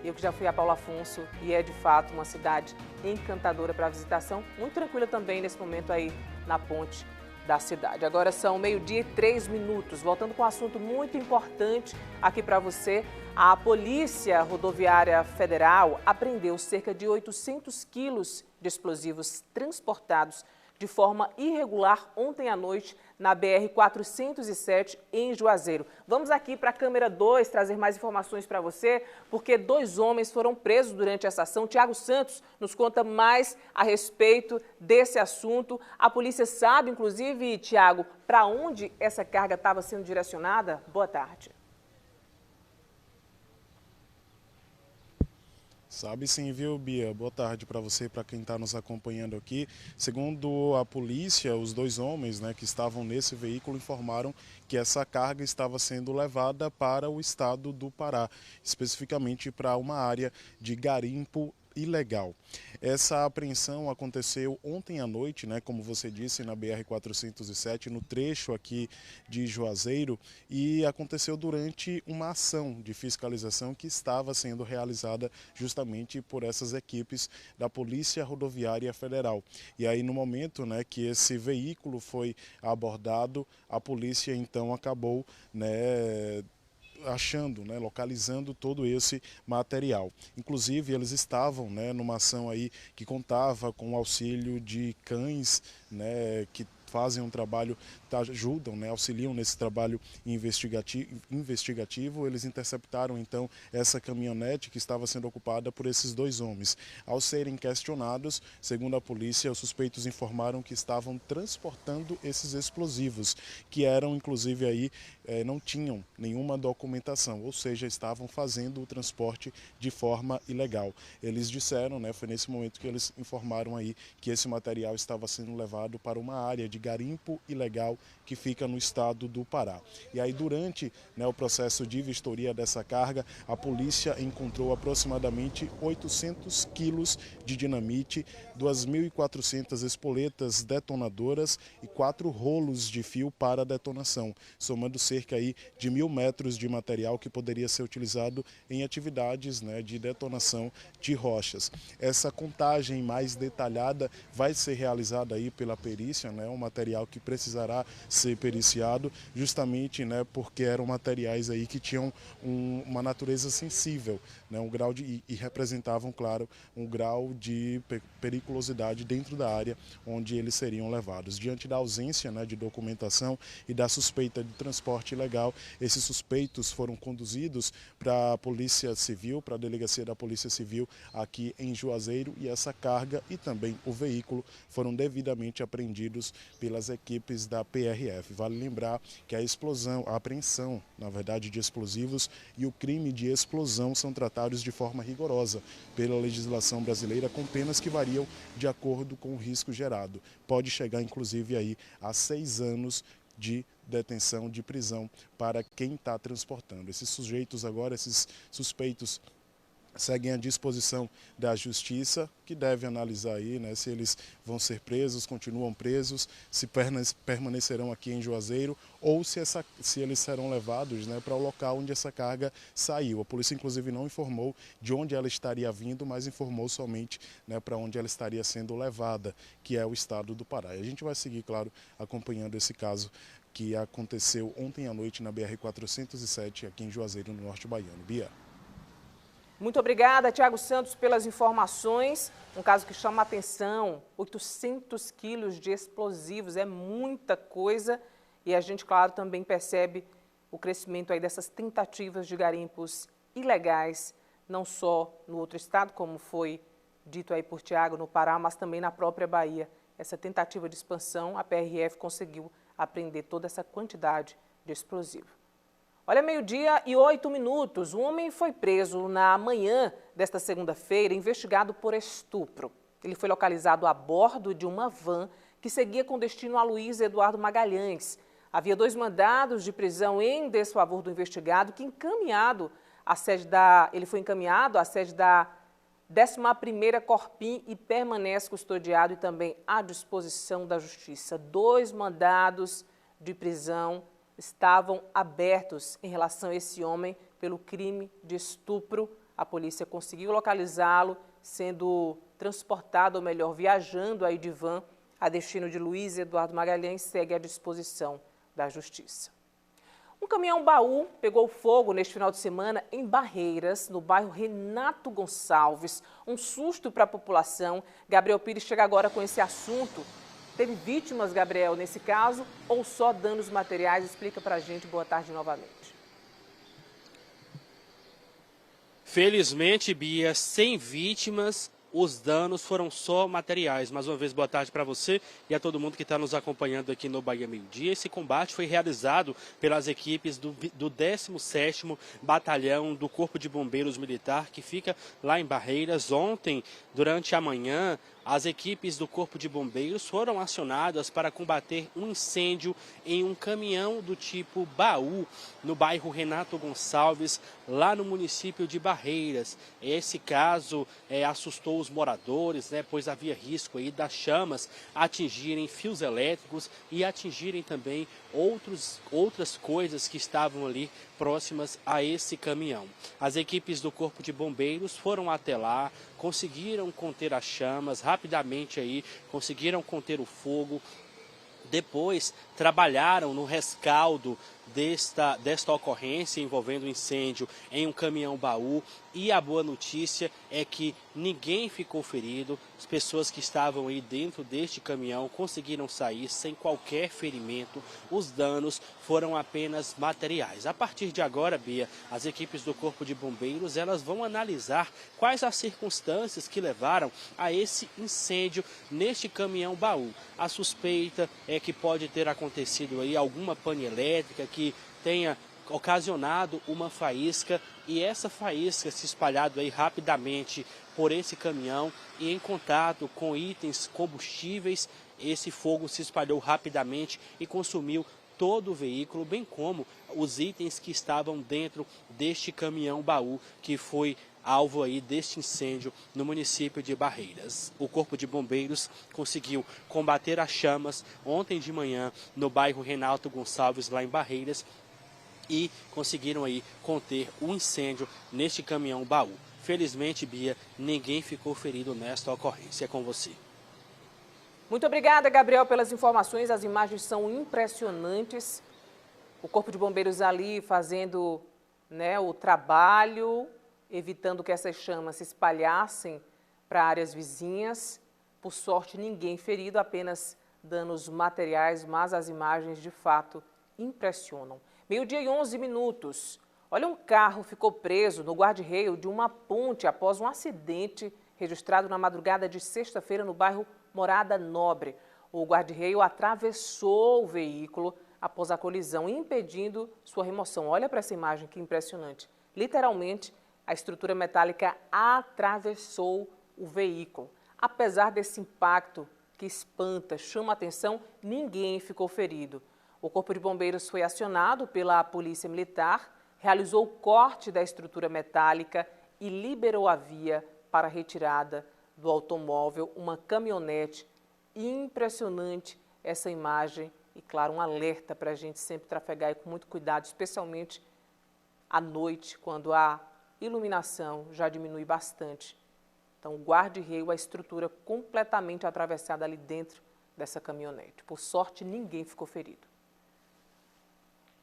Eu que já fui a Paulo Afonso e é de fato uma cidade encantadora para visitação, muito tranquila também nesse momento aí na ponte da cidade. Agora são 12:03, voltando com um assunto muito importante aqui para você. A Polícia Rodoviária Federal apreendeu cerca de 800 quilos de explosivos transportados de forma irregular ontem à noite na BR-407 em Juazeiro. Vamos aqui para a câmera 2 trazer mais informações para você, porque 2 homens foram presos durante essa ação. Tiago Santos nos conta mais a respeito desse assunto. A polícia sabe, inclusive, Tiago, para onde essa carga estava sendo direcionada? Boa tarde. Sabe sim, viu, Bia? Boa tarde para você e para quem está nos acompanhando aqui. Segundo a polícia, os 2 homens, que estavam nesse veículo informaram que essa carga estava sendo levada para o estado do Pará, especificamente para uma área de garimpo ilegal. Essa apreensão aconteceu ontem à noite, como você disse, na BR-407, no trecho aqui de Juazeiro, e aconteceu durante uma ação de fiscalização que estava sendo realizada justamente por essas equipes da Polícia Rodoviária Federal. E aí, no momento que esse veículo foi abordado, a polícia então acabou achando, localizando todo esse material. Inclusive, eles estavam numa ação aí que contava com o auxílio de cães, que fazem um trabalho, ajudam, auxiliam nesse trabalho investigativo. Eles interceptaram então essa caminhonete que estava sendo ocupada por esses 2 homens. Ao serem questionados, segundo a polícia, os suspeitos informaram que estavam transportando esses explosivos, que eram inclusive aí, não tinham nenhuma documentação, ou seja, estavam fazendo o transporte de forma ilegal. Eles disseram, foi nesse momento que eles informaram aí que esse material estava sendo levado para uma área de garimpo ilegal que fica no estado do Pará. E aí, durante o processo de vistoria dessa carga, a polícia encontrou aproximadamente 800 quilos de dinamite, 2.400 espoletas detonadoras e 4 rolos de fio para detonação, somando cerca aí de 1.000 metros de material que poderia ser utilizado em atividades de detonação de rochas. Essa contagem mais detalhada vai ser realizada aí pela perícia, um material que precisará ser periciado, justamente porque eram materiais aí que tinham uma natureza sensível, um grau e representavam, claro, um grau de periculosidade dentro da área onde eles seriam levados. Diante da ausência de documentação e da suspeita de transporte ilegal, esses suspeitos foram conduzidos para a Polícia Civil, para a Delegacia da Polícia Civil aqui em Juazeiro, e essa carga e também o veículo foram devidamente apreendidos pelas equipes da PRF. Vale lembrar que a apreensão, na verdade, de explosivos e o crime de explosão são tratados de forma rigorosa pela legislação brasileira, com penas que variam de acordo com o risco gerado. Pode chegar, inclusive, aí a 6 anos de detenção, de prisão para quem está transportando. Esses sujeitos agora, esses suspeitos, seguem à disposição da Justiça, que deve analisar aí, né, se eles vão ser presos, continuam presos, se permanecerão aqui em Juazeiro ou se eles serão levados, né, para o local onde essa carga saiu. A polícia, inclusive, não informou de onde ela estaria vindo, mas informou somente, né, para onde ela estaria sendo levada, que é o estado do Pará. E a gente vai seguir, claro, acompanhando esse caso que aconteceu ontem à noite na BR-407, aqui em Juazeiro, no norte baiano. Bia. Muito obrigada, Tiago Santos, pelas informações. Um caso que chama a atenção, 800 quilos de explosivos, é muita coisa. E a gente, claro, também percebe o crescimento aí dessas tentativas de garimpos ilegais, não só no outro estado, como foi dito aí por Tiago, no Pará, mas também na própria Bahia. Essa tentativa de expansão, a PRF conseguiu apreender toda essa quantidade de explosivo. Olha, 12:08. Um homem foi preso na manhã desta segunda-feira, investigado por estupro. Ele foi localizado a bordo de uma van que seguia com destino a Luiz Eduardo Magalhães. Havia 2 mandados de prisão em desfavor do investigado, que ele foi encaminhado à sede da 11ª Corpim e permanece custodiado e também à disposição da Justiça. 2 mandados de prisão estavam abertos em relação a esse homem pelo crime de estupro. A polícia conseguiu localizá-lo, sendo transportado, ou melhor, viajando aí de van a destino de Luiz Eduardo Magalhães, segue à disposição da Justiça. Um caminhão-baú pegou fogo neste final de semana em Barreiras, no bairro Renato Gonçalves. Um susto para a população. Gabriel Pires chega agora com esse assunto. Teve vítimas, Gabriel, nesse caso, ou só danos materiais? Explica pra gente. Boa tarde novamente. Felizmente, Bia, sem vítimas, os danos foram só materiais. Mais uma vez, boa tarde para você e a todo mundo que está nos acompanhando aqui no Bahia Meio Dia. Esse combate foi realizado pelas equipes do 17º Batalhão do Corpo de Bombeiros Militar, que fica lá em Barreiras. Ontem, durante a manhã, as equipes do Corpo de Bombeiros foram acionadas para combater um incêndio em um caminhão do tipo baú, no bairro Renato Gonçalves, lá no município de Barreiras. Esse caso assustou os moradores, né, pois havia risco aí das chamas atingirem fios elétricos e atingirem também outras coisas que estavam ali próximas a esse caminhão. As equipes do Corpo de Bombeiros foram até lá, conseguiram conter as chamas, rapidamente aí conseguiram conter o fogo. Depois trabalharam no rescaldo desta ocorrência envolvendo incêndio em um caminhão-baú. E a boa notícia é que ninguém ficou ferido. As pessoas que estavam aí dentro deste caminhão conseguiram sair sem qualquer ferimento. Os danos foram apenas materiais. A partir de agora, Bia, as equipes do Corpo de Bombeiros elas vão analisar quais as circunstâncias que levaram a esse incêndio neste caminhão-baú. A suspeita é que pode ter acontecido aí alguma pane elétrica que tenha ocasionado uma faísca, e essa faísca se espalhado aí rapidamente por esse caminhão e em contato com itens combustíveis, esse fogo se espalhou rapidamente e consumiu todo o veículo, bem como os itens que estavam dentro deste caminhão-baú que foi alvo aí deste incêndio no município de Barreiras. O Corpo de Bombeiros conseguiu combater as chamas ontem de manhã no bairro Renato Gonçalves, lá em Barreiras, e conseguiram aí conter o incêndio neste caminhão-baú. Felizmente, Bia, ninguém ficou ferido nesta ocorrência. É com você. Muito obrigada, Gabriel, pelas informações. As imagens são impressionantes. O Corpo de Bombeiros ali fazendo, né, o trabalho, evitando que essas chamas se espalhassem para áreas vizinhas. Por sorte, ninguém ferido, apenas danos materiais, mas as imagens de fato impressionam. 12:11. Olha, um carro ficou preso no guarda-reio de uma ponte após um acidente registrado na madrugada de sexta-feira no bairro Morada Nobre. O guarda-reio atravessou o veículo após a colisão, impedindo sua remoção. Olha para essa imagem, que impressionante. Literalmente, a estrutura metálica atravessou o veículo. Apesar desse impacto que espanta, chama a atenção, ninguém ficou ferido. O Corpo de Bombeiros foi acionado pela Polícia Militar, realizou o corte da estrutura metálica e liberou a via para a retirada do automóvel, uma caminhonete. Impressionante essa imagem e, claro, um alerta para a gente sempre trafegar com muito cuidado, especialmente à noite, quando a iluminação já diminui bastante. Então, o guarda-reio, a estrutura completamente atravessada ali dentro dessa caminhonete. Por sorte, ninguém ficou ferido.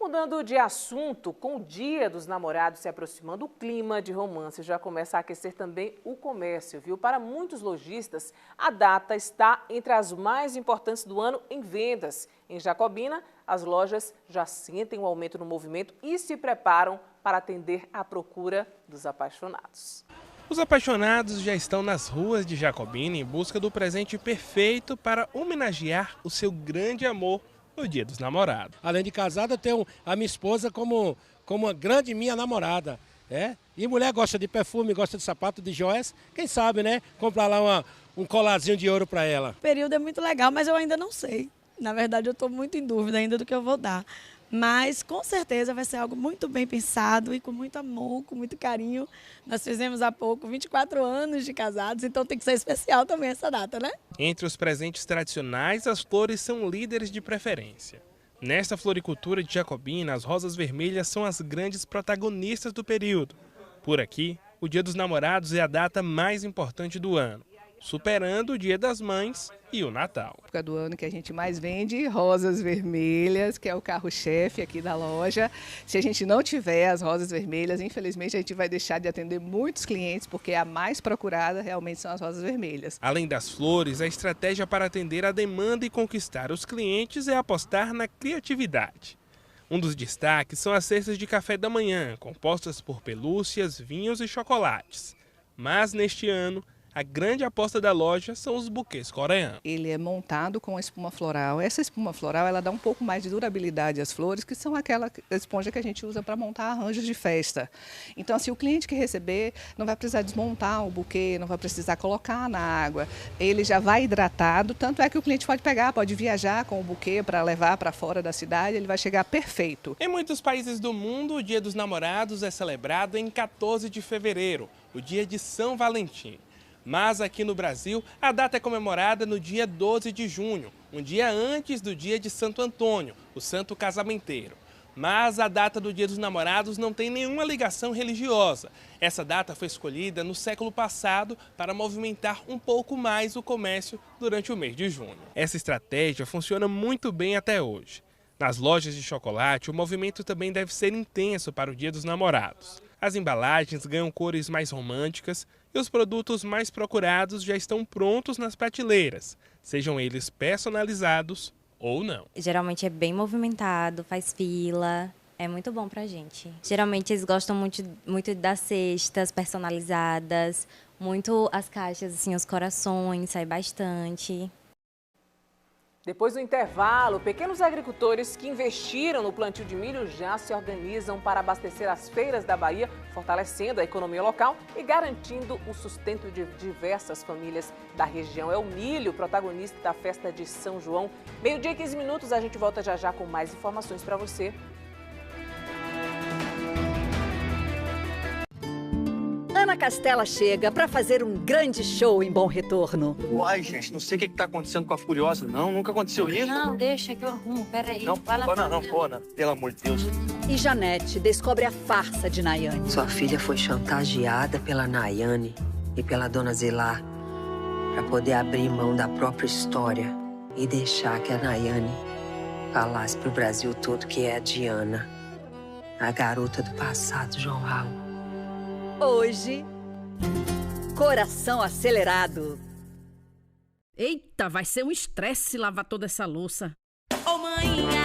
Mudando de assunto, com o Dia dos Namorados se aproximando, o clima de romance já começa a aquecer também o comércio, viu? Para muitos lojistas, a data está entre as mais importantes do ano em vendas. Em Jacobina, as lojas já sentem o aumento no movimento e se preparam para atender à procura dos apaixonados. Os apaixonados já estão nas ruas de Jacobina em busca do presente perfeito para homenagear o seu grande amor no Dia dos Namorados. Além de casada, eu tenho a minha esposa como uma grande minha namorada. E mulher gosta de perfume, gosta de sapato, de joias. Quem sabe, né? Comprar lá um colarzinho de ouro para ela. O período é muito legal, mas eu ainda não sei. Na verdade, eu estou muito em dúvida ainda do que eu vou dar. Mas, com certeza, vai ser algo muito bem pensado e com muito amor, com muito carinho. Nós fizemos há pouco 24 anos de casados, então tem que ser especial também essa data, né? Entre os presentes tradicionais, as flores são líderes de preferência. Nesta floricultura de Jacobina, as rosas vermelhas são as grandes protagonistas do período. Por aqui, o Dia dos Namorados é a data mais importante do ano, superando o Dia das Mães e o Natal. Época do ano que a gente mais vende rosas vermelhas, que é o carro-chefe aqui da loja. Se a gente não tiver as rosas vermelhas, infelizmente a gente vai deixar de atender muitos clientes, porque a mais procurada realmente são as rosas vermelhas. Além das flores, a estratégia para atender a demanda e conquistar os clientes é apostar na criatividade. Um dos destaques são as cestas de café da manhã, compostas por pelúcias, vinhos e chocolates. Mas neste ano, a grande aposta da loja são os buquês coreanos. Ele é montado com espuma floral. Essa espuma floral, ela dá um pouco mais de durabilidade às flores, que são aquela esponja que a gente usa para montar arranjos de festa. Então, assim, o cliente que receber não vai precisar desmontar o buquê, não vai precisar colocar na água. Ele já vai hidratado, tanto é que o cliente pode pegar, pode viajar com o buquê para levar para fora da cidade, ele vai chegar perfeito. Em muitos países do mundo, o Dia dos Namorados é celebrado em 14 de fevereiro, o dia de São Valentim. Mas aqui no Brasil, a data é comemorada no dia 12 de junho, um dia antes do dia de Santo Antônio, o santo casamenteiro. Mas a data do Dia dos Namorados não tem nenhuma ligação religiosa. Essa data foi escolhida no século passado para movimentar um pouco mais o comércio durante o mês de junho. Essa estratégia funciona muito bem até hoje. Nas lojas de chocolate, o movimento também deve ser intenso para o Dia dos Namorados. As embalagens ganham cores mais românticas e os produtos mais procurados já estão prontos nas prateleiras, sejam eles personalizados ou não. Geralmente é bem movimentado, faz fila, é muito bom pra gente. Geralmente eles gostam muito das cestas personalizadas, muito as caixas, assim, os corações, sai bastante. Depois do intervalo, pequenos agricultores que investiram no plantio de milho já se organizam para abastecer as feiras da Bahia, fortalecendo a economia local e garantindo o sustento de diversas famílias da região. É o milho, protagonista da festa de São João. 12h15, a gente volta já já com mais informações para você. Ana Castela chega para fazer um grande show em Bom Retorno. Uai, gente, não sei o que tá acontecendo com a Furiosa, não. Nunca aconteceu isso. Não, deixa que eu arrumo, peraí. Não, pelo amor de Deus. E Janete descobre a farsa de Nayane. Sua filha foi chantageada pela Nayane e pela dona Zelar para poder abrir mão da própria história e deixar que a Nayane falasse pro Brasil todo que é a Diana, a garota do passado, João Raul. Hoje, Coração Acelerado. Eita, vai ser um estresse lavar toda essa louça. Ô maninha,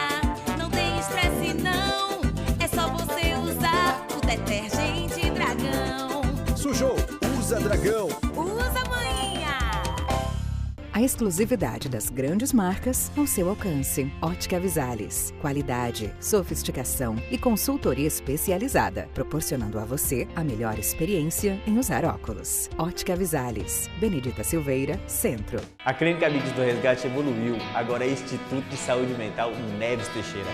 não tem estresse não. É só você usar o detergente Dragão. Sujou, usa Dragão. Usa, maninha. A exclusividade das grandes marcas ao seu alcance. Ótica Visalis. Qualidade, sofisticação e consultoria especializada, proporcionando a você a melhor experiência em usar óculos. Ótica Visalis. Benedita Silveira, Centro. A Clínica Amigos do Resgate evoluiu. Agora é Instituto de Saúde Mental Neves Teixeira.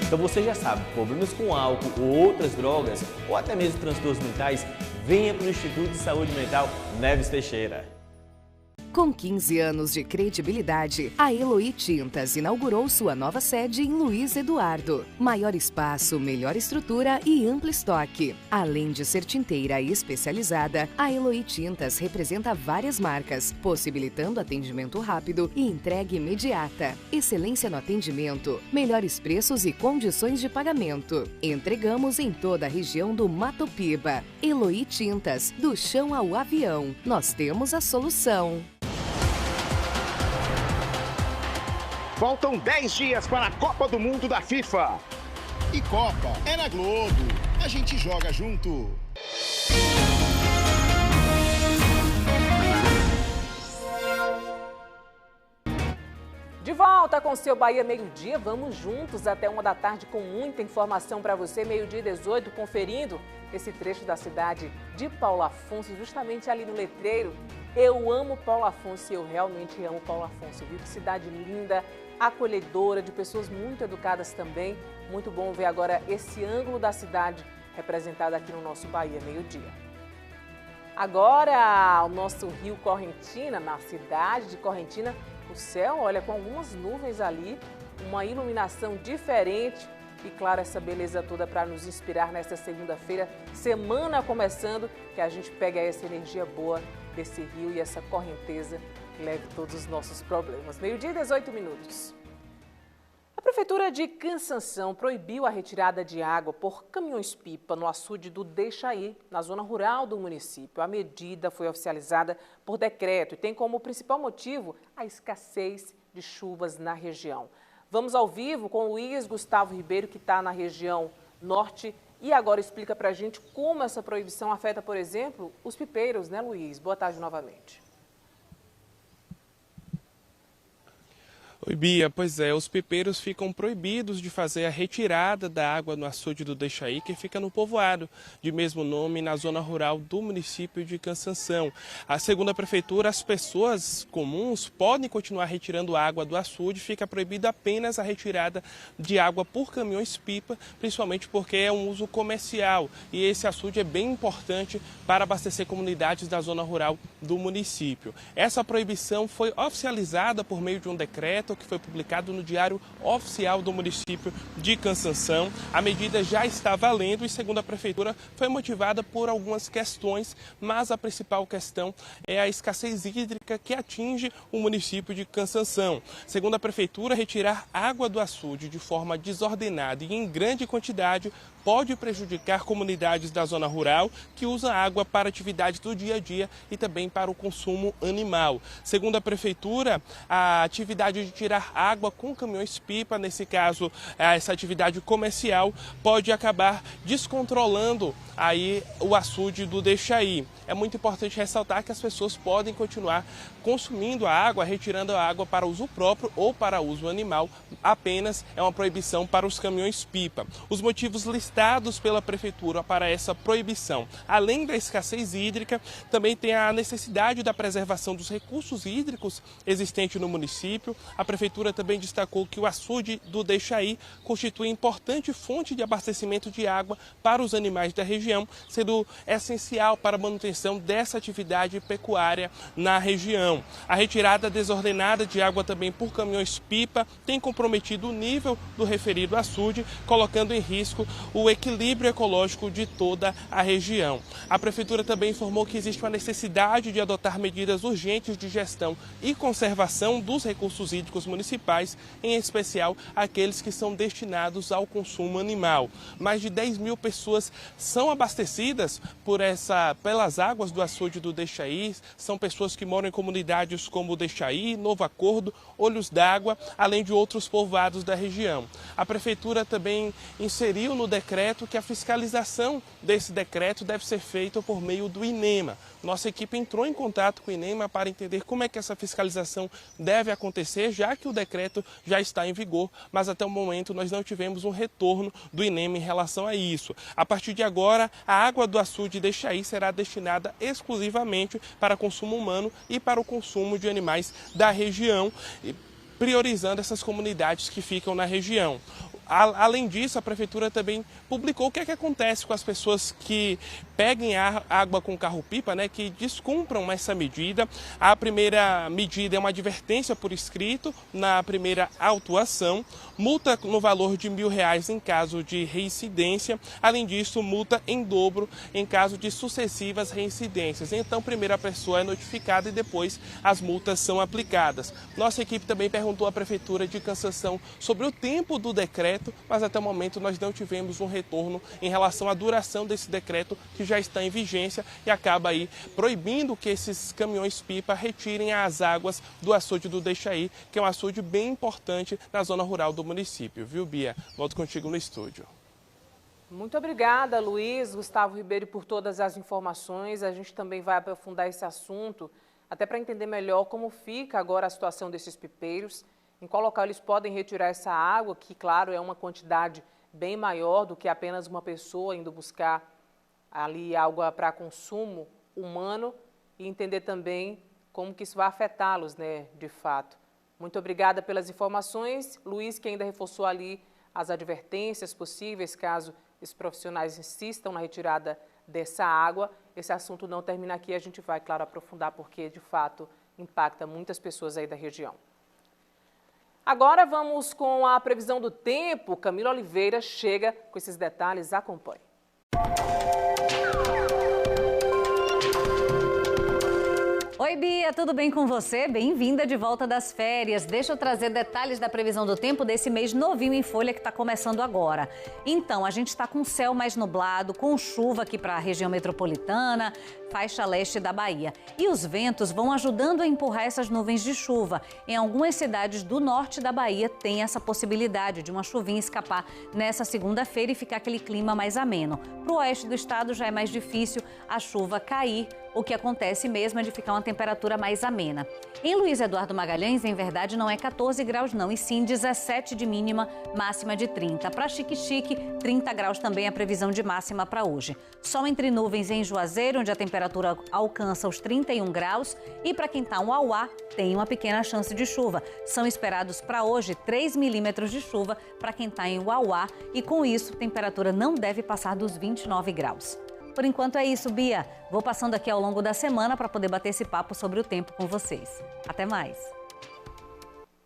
Então você já sabe, problemas com álcool ou outras drogas, ou até mesmo transtornos mentais, venha para o Instituto de Saúde Mental Neves Teixeira. Com 15 anos de credibilidade, a Eloy Tintas inaugurou sua nova sede em Luiz Eduardo. Maior espaço, melhor estrutura e amplo estoque. Além de ser tinteira e especializada, a Eloy Tintas representa várias marcas, possibilitando atendimento rápido e entrega imediata. Excelência no atendimento, melhores preços e condições de pagamento. Entregamos em toda a região do Mato Piba. Eloy Tintas, do chão ao avião. Nós temos a solução. Faltam 10 dias para a Copa do Mundo da FIFA. E Copa é na Globo. A gente joga junto. De volta com o seu Bahia Meio-Dia. Vamos juntos até 1 da tarde com muita informação para você. Meio-dia 18, conferindo esse trecho da cidade de Paulo Afonso, justamente ali no letreiro. Eu amo Paulo Afonso e eu realmente amo Paulo Afonso, viu? Que cidade linda, acolhedora, de pessoas muito educadas também. Muito bom ver agora esse ângulo da cidade representado aqui no nosso Bahia Meio-Dia. Agora, o nosso rio Correntina, na cidade de Correntina, o céu, olha, com algumas nuvens ali, uma iluminação diferente e, claro, essa beleza toda para nos inspirar nesta segunda-feira, semana começando, que a gente pega essa energia boa desse rio e essa correnteza que leve todos os nossos problemas. Meio-dia e 18 minutos. A Prefeitura de Cansanção proibiu a retirada de água por caminhões-pipa no açude do Deixaí, na zona rural do município. A medida foi oficializada por decreto e tem como principal motivo a escassez de chuvas na região. Vamos ao vivo com o Luiz Gustavo Ribeiro, que está na região norte, e agora explica para a gente como essa proibição afeta, por exemplo, os pipeiros, né, Luiz? Boa tarde novamente. Oi, Bia. Pois é, os pipeiros ficam proibidos de fazer a retirada da água no açude do Deixaí, que fica no povoado de mesmo nome, na zona rural do município de Cansanção. Segundo a Prefeitura, as pessoas comuns podem continuar retirando água do açude, fica proibida apenas a retirada de água por caminhões-pipa, principalmente porque é um uso comercial e esse açude é bem importante para abastecer comunidades da zona rural do município. Essa proibição foi oficializada por meio de um decreto que foi publicado no Diário Oficial do município de Cansanção. A medida já está valendo e, segundo a Prefeitura, foi motivada por algumas questões, mas a principal questão é a escassez hídrica que atinge o município de Cansanção. Segundo a Prefeitura, retirar água do açude de forma desordenada e em grande quantidade pode prejudicar comunidades da zona rural que usam água para atividades do dia a dia e também para o consumo animal. Segundo a Prefeitura, a atividade de tirar água com caminhões-pipa, nesse caso, essa atividade comercial, pode acabar descontrolando aí o açude do Deixaí. É muito importante ressaltar que as pessoas podem continuar consumindo a água, retirando a água para uso próprio ou para uso animal, apenas é uma proibição para os caminhões-pipa. Os motivos listados pela Prefeitura para essa proibição, além da escassez hídrica, também tem a necessidade da preservação dos recursos hídricos existentes no município. A Prefeitura também destacou que o açude do Deixaí constitui importante fonte de abastecimento de água para os animais da região, sendo essencial para a manutenção dessa atividade pecuária na região. A retirada desordenada de água também por caminhões-pipa tem comprometido o nível do referido açude, colocando em risco o equilíbrio ecológico de toda a região. A Prefeitura também informou que existe uma necessidade de adotar medidas urgentes de gestão e conservação dos recursos hídricos municipais, em especial aqueles que são destinados ao consumo animal. Mais de 10 mil pessoas são abastecidas pelas águas do açude do Deixaí. São pessoas que moram em comunidades como Deixaí, Novo Acordo, Olhos d'Água, além de outros povoados da região. A Prefeitura também inseriu no decreto decreto que a fiscalização desse decreto deve ser feita por meio do INEMA. Nossa equipe entrou em contato com o INEMA para entender como é que essa fiscalização deve acontecer, já que o decreto já está em vigor, mas até o momento nós não tivemos um retorno do INEMA em relação a isso. A partir de agora, a água do açude Deixaí será destinada exclusivamente para consumo humano e para o consumo de animais da região, priorizando essas comunidades que ficam na região. Além disso, a Prefeitura também publicou o que é que acontece com as pessoas que peguem água com carro-pipa, né, que descumpram essa medida. A primeira medida é uma advertência por escrito na primeira autuação, multa no valor de R$1.000 em caso de reincidência. Além disso, multa em dobro em caso de sucessivas reincidências. Então, primeiro a pessoa é notificada e depois as multas são aplicadas. Nossa equipe também perguntou à Prefeitura de Cansanção sobre o tempo do decreto, mas até o momento nós não tivemos um retorno em relação à duração desse decreto que já está em vigência e acaba aí proibindo que esses caminhões-pipa retirem as águas do açude do Deixaí, que é um açude bem importante na zona rural do município. Viu, Bia? Volto contigo no estúdio. Muito obrigada, Luiz, Gustavo Ribeiro, por todas as informações. A gente também vai aprofundar esse assunto, até para entender melhor como fica agora a situação desses pipeiros, em qual local eles podem retirar essa água, que, claro, é uma quantidade bem maior do que apenas uma pessoa indo buscar ali água para consumo humano, e entender também como que isso vai afetá-los, né, de fato. Muito obrigada pelas informações. Luiz, que ainda reforçou ali as advertências possíveis caso esses profissionais insistam na retirada dessa água. Esse assunto não termina aqui, a gente vai, claro, aprofundar porque, de fato, impacta muitas pessoas aí da região. Agora vamos com a previsão do tempo. Camila Oliveira chega com esses detalhes, acompanhe. Oi, Bia, tudo bem com você? Bem-vinda de volta das férias. Deixa eu trazer detalhes da previsão do tempo desse mês novinho em folha que está começando agora. Então, a gente está com céu mais nublado, com chuva aqui para a região metropolitana, faixa leste da Bahia. E os ventos vão ajudando a empurrar essas nuvens de chuva. Em algumas cidades do norte da Bahia tem essa possibilidade de uma chuvinha escapar nessa segunda-feira e ficar aquele clima mais ameno. Para o oeste do estado já é mais difícil a chuva cair. O que acontece mesmo é de ficar uma temperatura mais amena. Em Luiz Eduardo Magalhães, em verdade, não é 14 graus não, e sim 17 de mínima, máxima de 30. Para Xique-Xique, 30 graus também é a previsão de máxima para hoje. Sol entre nuvens em Juazeiro, onde a temperatura alcança os 31 graus. E para quem está em Uauá, tem uma pequena chance de chuva. São esperados para hoje 3 milímetros de chuva para quem está em Uauá. E com isso, a temperatura não deve passar dos 29 graus. Por enquanto é isso, Bia. Vou passando aqui ao longo da semana para poder bater esse papo sobre o tempo com vocês. Até mais.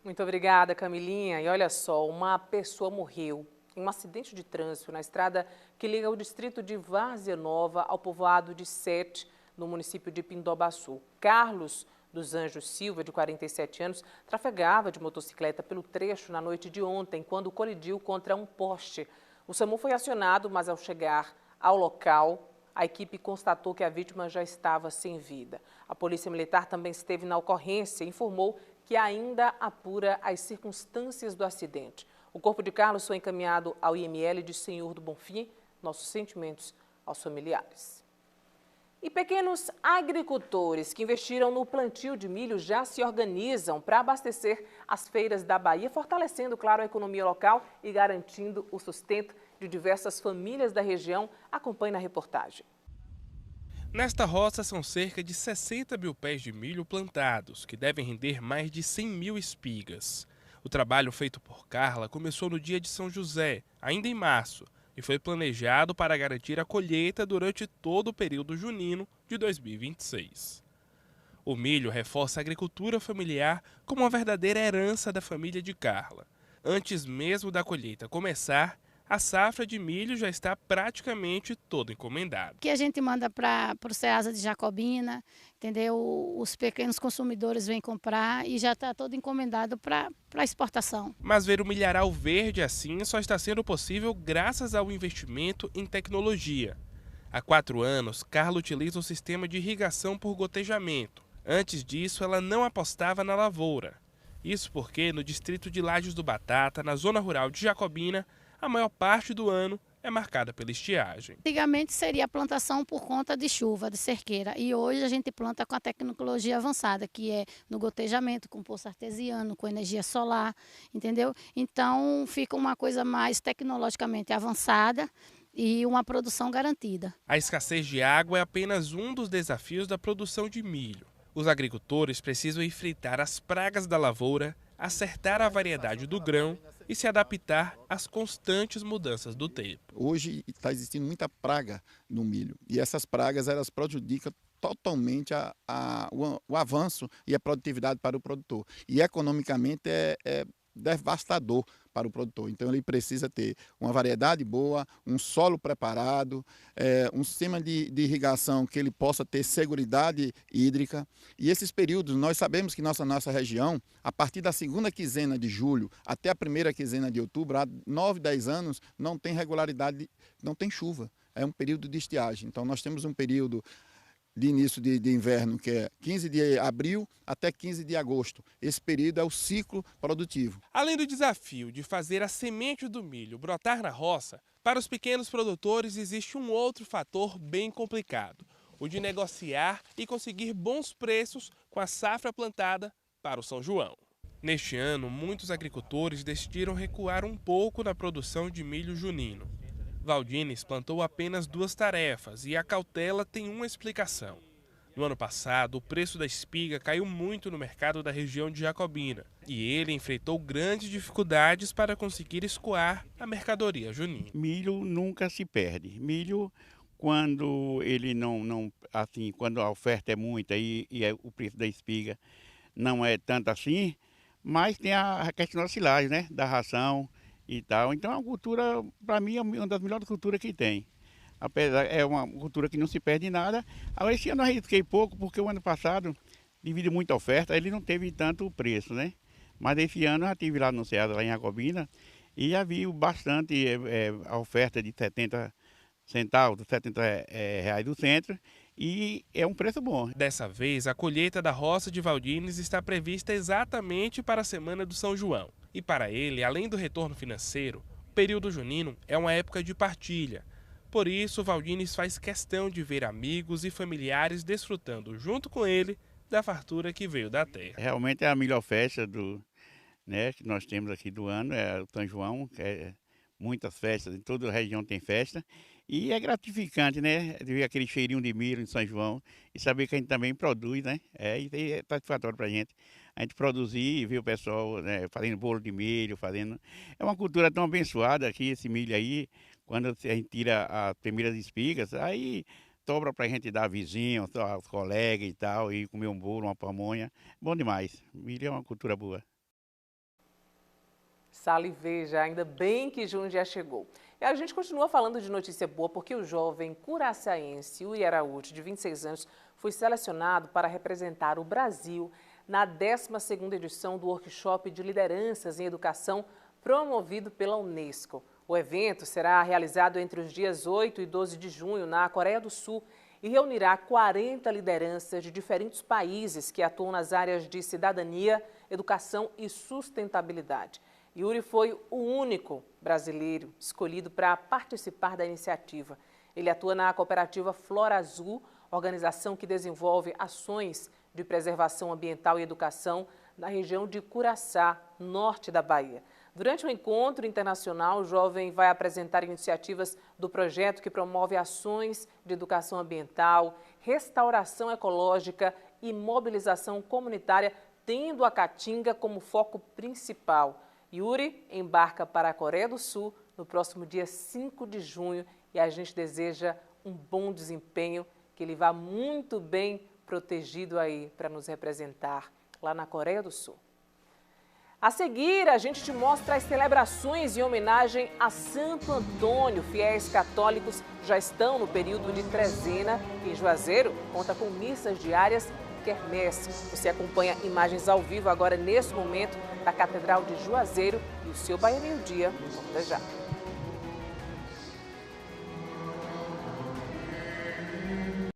Muito obrigada, Camilinha. E olha só, uma pessoa morreu em um acidente de trânsito na estrada que liga o distrito de Várzea Nova ao povoado de Sete, no município de Pindobaçu. Carlos dos Anjos Silva, de 47 anos, trafegava de motocicleta pelo trecho na noite de ontem, quando colidiu contra um poste. O SAMU foi acionado, mas ao chegar ao local, a equipe constatou que a vítima já estava sem vida. A Polícia Militar também esteve na ocorrência e informou que ainda apura as circunstâncias do acidente. O corpo de Carlos foi encaminhado ao IML de Senhor do Bonfim. Nossos sentimentos aos familiares. E pequenos agricultores que investiram no plantio de milho já se organizam para abastecer as feiras da Bahia, fortalecendo, claro, a economia local e garantindo o sustento de diversas famílias da região. Acompanhe na reportagem. Nesta roça são cerca de 60 mil pés de milho plantados, que devem render mais de 100 mil espigas. O trabalho feito por Carla começou no dia de São José, ainda em março, e foi planejado para garantir a colheita durante todo o período junino de 2026. O milho reforça a agricultura familiar como uma verdadeira herança da família de Carla. Antes mesmo da colheita começar, a safra de milho já está praticamente toda encomendada. Que a gente manda para o Ceasa de Jacobina, entendeu? Os pequenos consumidores vêm comprar e já está todo encomendado para exportação. Mas ver o milharal verde assim só está sendo possível graças ao investimento em tecnologia. Há 4 anos, Carla utiliza o sistema de irrigação por gotejamento. Antes disso, ela não apostava na lavoura. Isso porque no distrito de Lajes do Batata, na zona rural de Jacobina, a maior parte do ano é marcada pela estiagem. Antigamente seria a plantação por conta de chuva, de cerqueira, e hoje a gente planta com a tecnologia avançada, que é no gotejamento, com poço artesiano, com energia solar, entendeu? Então fica uma coisa mais tecnologicamente avançada e uma produção garantida. A escassez de água é apenas um dos desafios da produção de milho. Os agricultores precisam enfrentar as pragas da lavoura, acertar a variedade do grão e se adaptar às constantes mudanças do tempo. Hoje está existindo muita praga no milho e essas pragas elas prejudicam totalmente o avanço e a produtividade para o produtor. E economicamente é devastador para o produtor. Então ele precisa ter uma variedade boa, um solo preparado, um sistema de irrigação que ele possa ter seguridade hídrica. E esses períodos, nós sabemos que nossa região, a partir da segunda quinzena de julho até a primeira quinzena de outubro, há 9, 10 anos, não tem regularidade, não tem chuva. É um período de estiagem. Então nós temos um período de início de inverno, que é 15 de abril até 15 de agosto. Esse período é o ciclo produtivo. Além do desafio de fazer a semente do milho brotar na roça, para os pequenos produtores existe um outro fator bem complicado, o de negociar e conseguir bons preços com a safra plantada para o São João. Neste ano, muitos agricultores decidiram recuar um pouco na produção de milho junino. Valdines plantou apenas 2 tarefas e a cautela tem uma explicação. No ano passado, o preço da espiga caiu muito no mercado da região de Jacobina e ele enfrentou grandes dificuldades para conseguir escoar a mercadoria junina. Milho nunca se perde. Milho, quando ele assim, quando a oferta é muita e o preço da espiga não é tanto assim, mas tem a questão da silagem, né, da ração e tal. Então é uma cultura, para mim, é uma das melhores culturas que tem. Apesar, é uma cultura que não se perde nada. Agora, esse ano eu arrisquei pouco, porque o ano passado, devido a muita oferta, ele não teve tanto preço, né? Mas esse ano eu já estive lá no Ceasa, lá em Jacobina, e já vi bastante a oferta de 70 centavos, 70 reais do centro, e é um preço bom. Dessa vez, a colheita da roça de Valdines está prevista exatamente para a semana do São João. E para ele, além do retorno financeiro, o período junino é uma época de partilha. Por isso, Valdines faz questão de ver amigos e familiares desfrutando junto com ele da fartura que veio da terra. Realmente é a melhor festa que nós temos aqui do ano, é o São João, que é muitas festas, em toda a região tem festa. E é gratificante, né? Ver aquele cheirinho de milho em São João e saber que a gente também produz, né? É satisfatório para a gente produzir e ver o pessoal, né, fazendo bolo de milho, fazendo... É uma cultura tão abençoada aqui, esse milho aí, quando a gente tira as primeiras espigas, aí sobra para a gente dar vizinho, aos colegas e tal, e comer um bolo, uma pamonha. Bom demais. Milho é uma cultura boa. Saliveja, ainda bem que junho já chegou. E a gente continua falando de notícia boa porque o jovem curaçaense Yuri Araújo, de 26 anos, foi selecionado para representar o Brasil na 12ª edição do Workshop de Lideranças em Educação promovido pela Unesco. O evento será realizado entre os dias 8 e 12 de junho na Coreia do Sul e reunirá 40 lideranças de diferentes países que atuam nas áreas de cidadania, educação e sustentabilidade. Yuri foi o único brasileiro escolhido para participar da iniciativa. Ele atua na cooperativa Flora Azul, organização que desenvolve ações de preservação ambiental e educação na região de Curaçá, norte da Bahia. Durante o encontro internacional, o jovem vai apresentar iniciativas do projeto que promove ações de educação ambiental, restauração ecológica e mobilização comunitária, tendo a Caatinga como foco principal. Yuri embarca para a Coreia do Sul no próximo dia 5 de junho e a gente deseja um bom desempenho, que ele vá muito bem protegido aí para nos representar lá na Coreia do Sul. A seguir, a gente te mostra as celebrações em homenagem a Santo Antônio. Fiéis católicos já estão no período de trezena e Juazeiro conta com missas diárias e quermesse. Você acompanha imagens ao vivo agora nesse momento da Catedral de Juazeiro e o seu Bahia Meio Dia volta já.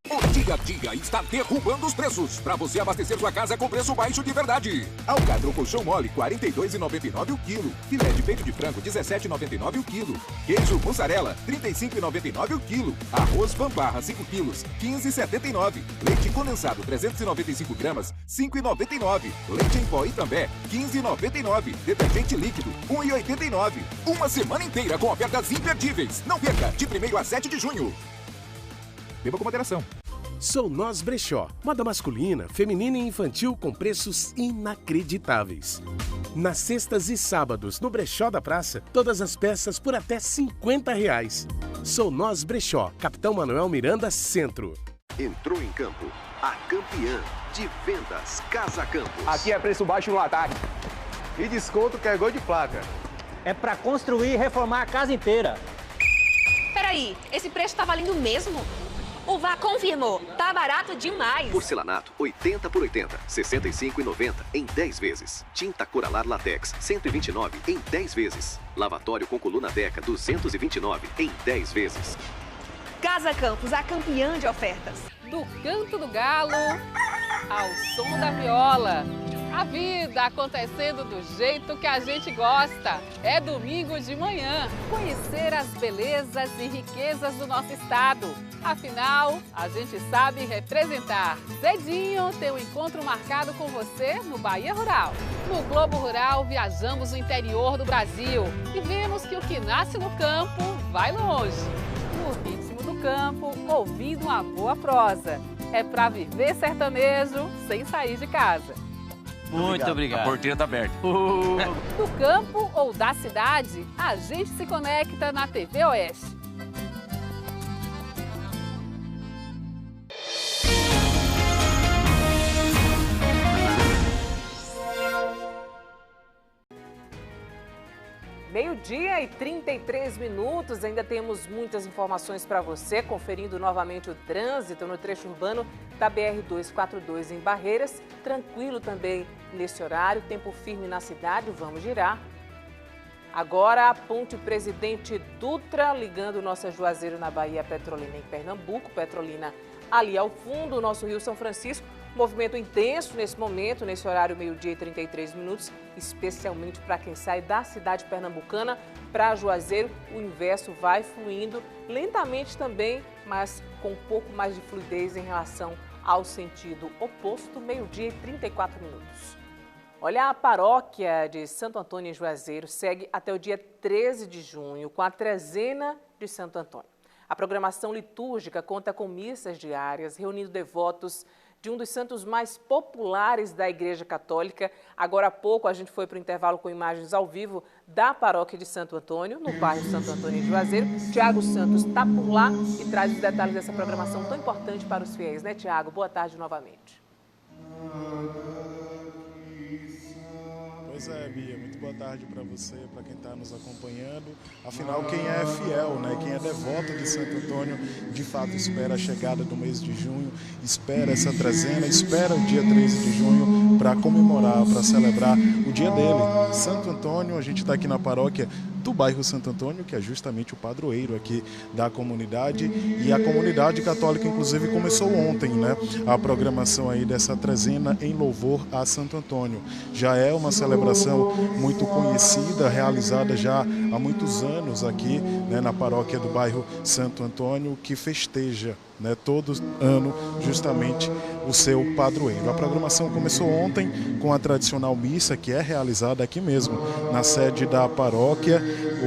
O Dia cada dia está derrubando os preços, para você abastecer sua casa com preço baixo de verdade. Alcatra colchão mole, R$ 42,99 o quilo. Filé de peito de frango, R$ 17,99 o quilo. Queijo mussarela, R$ 35,99 o quilo. Arroz Pambarra, 5 quilos, R$ 15,79. Leite condensado, 395 gramas, R$ 5,99. Leite em pó Itambé, R$ 15,99. Detergente líquido, R$ 1,89. Uma semana inteira com ofertas imperdíveis. Não perca, de 1º a 7 de junho. Beba com moderação. Sou Nós Brechó, moda masculina, feminina e infantil com preços inacreditáveis. Nas sextas e sábados, no Brechó da Praça, todas as peças por até R$ 50. Sou Nós Brechó, Capitão Manuel Miranda, Centro. Entrou em campo a campeã de vendas Casa Campos. Aqui é preço baixo no ataque. E desconto que é gol de placa. É para construir e reformar a casa inteira. Peraí, esse preço tá valendo mesmo? O VA confirmou, tá barato demais. Porcelanato, 80 por 80, R$ 65,90 em 10 vezes. Tinta Coralar Latex, R$ 129 em 10 vezes. Lavatório com coluna Deca, R$ 229 em 10 vezes. Casa Campos, a campeã de ofertas. Do canto do galo ao som da viola. A vida acontecendo do jeito que a gente gosta. É domingo de manhã. Conhecer as belezas e riquezas do nosso estado. Afinal, a gente sabe representar. Cedinho tem um encontro marcado com você no Bahia Rural. No Globo Rural, viajamos o interior do Brasil e vemos que o que nasce no campo vai longe. No ritmo do campo, ouvindo uma boa prosa. É para viver sertanejo sem sair de casa. Muito obrigado. A porteira está aberta. Do campo ou da cidade, a gente se conecta na TV Oeste. Meio-dia e 33 minutos, ainda temos muitas informações para você, conferindo novamente o trânsito no trecho urbano da BR-242 em Barreiras. Tranquilo também nesse horário, tempo firme na cidade, vamos girar. Agora a ponte Presidente Dutra, ligando Nossa Juazeiro na Bahia, Petrolina em Pernambuco, Petrolina ali ao fundo, o nosso Rio São Francisco. Movimento intenso nesse momento, nesse horário meio-dia e 33 minutos, especialmente para quem sai da cidade pernambucana para Juazeiro. O inverso vai fluindo lentamente também, mas com um pouco mais de fluidez em relação ao sentido oposto, meio-dia e 34 minutos. Olha, a paróquia de Santo Antônio em Juazeiro segue até o dia 13 de junho com a trezena de Santo Antônio. A programação litúrgica conta com missas diárias, reunindo devotos de um dos santos mais populares da Igreja Católica. Agora há pouco a gente foi para o intervalo com imagens ao vivo da paróquia de Santo Antônio, no bairro Santo Antônio em Juazeiro. Tiago Santos está por lá e traz os detalhes dessa programação tão importante para os fiéis, né, Tiago? Boa tarde novamente. Pois é, Bia, muito boa tarde para você, para quem está nos acompanhando. Afinal, quem é fiel, né? Quem é devoto de Santo Antônio, de fato espera a chegada do mês de junho, espera essa trezena, espera o dia 13 de junho para comemorar, para celebrar o dia dele. Santo Antônio, a gente está aqui na paróquia do bairro Santo Antônio, que é justamente o padroeiro aqui da comunidade, e a comunidade católica inclusive começou ontem, né, a programação aí dessa trezena em louvor a Santo Antônio. Já é uma celebração muito conhecida, realizada já há muitos anos aqui, né, na paróquia do bairro Santo Antônio, que festeja, né, todo ano justamente o seu padroeiro. A programação começou ontem com a tradicional missa que é realizada aqui mesmo na sede da paróquia.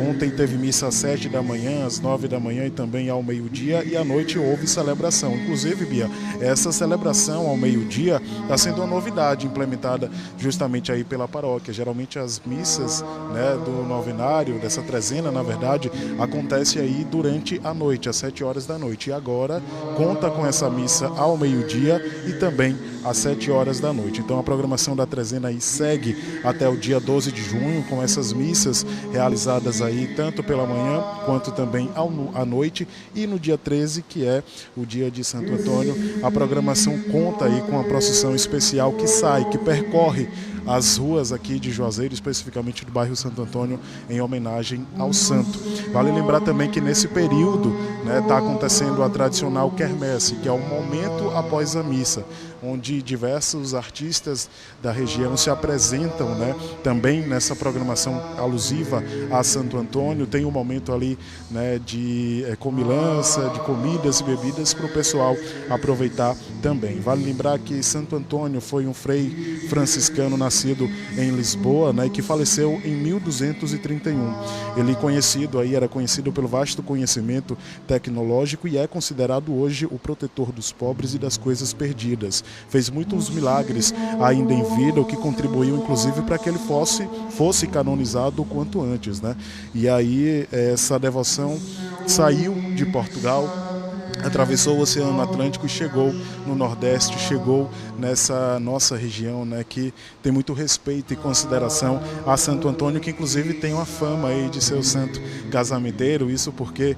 Ontem teve missa às 7 da manhã, às 9 da manhã e também ao meio-dia, e à noite houve celebração. Inclusive, Bia, essa celebração ao meio-dia está sendo uma novidade implementada justamente aí pela paróquia. Geralmente as missas, né, do novenário, dessa trezena, na verdade, acontece aí durante a noite, às 7 horas da noite. E agora conta com essa missa ao meio-dia e também às 7 horas da noite. Então a programação da trezena aí segue até o dia 12 de junho, com essas missas realizadas aí tanto pela manhã quanto também à noite, e no dia 13, que é o dia de Santo Antônio, a programação conta aí com a procissão especial que sai, que percorre as ruas aqui de Juazeiro, especificamente do bairro Santo Antônio, em homenagem ao santo. Vale lembrar também que nesse período está acontecendo a tradicional quermesse, que é o momento após a missa, onde diversos artistas da região se apresentam, também nessa programação alusiva a Santo Antônio. Tem um momento ali de comilança, de comidas e bebidas para o pessoal aproveitar também. Vale lembrar que Santo Antônio foi um frei franciscano nascido em Lisboa, e que faleceu em 1231. Ele era conhecido pelo vasto conhecimento tecnológico e é considerado hoje o protetor dos pobres e das coisas perdidas. Fez muitos milagres ainda em vida, o que contribuiu inclusive para que ele fosse canonizado o quanto antes, E aí essa devoção saiu de Portugal, atravessou o Oceano Atlântico e chegou no Nordeste, chegou nessa nossa região, que tem muito respeito e consideração a Santo Antônio, que inclusive tem uma fama aí de ser o santo casamenteiro. Isso porque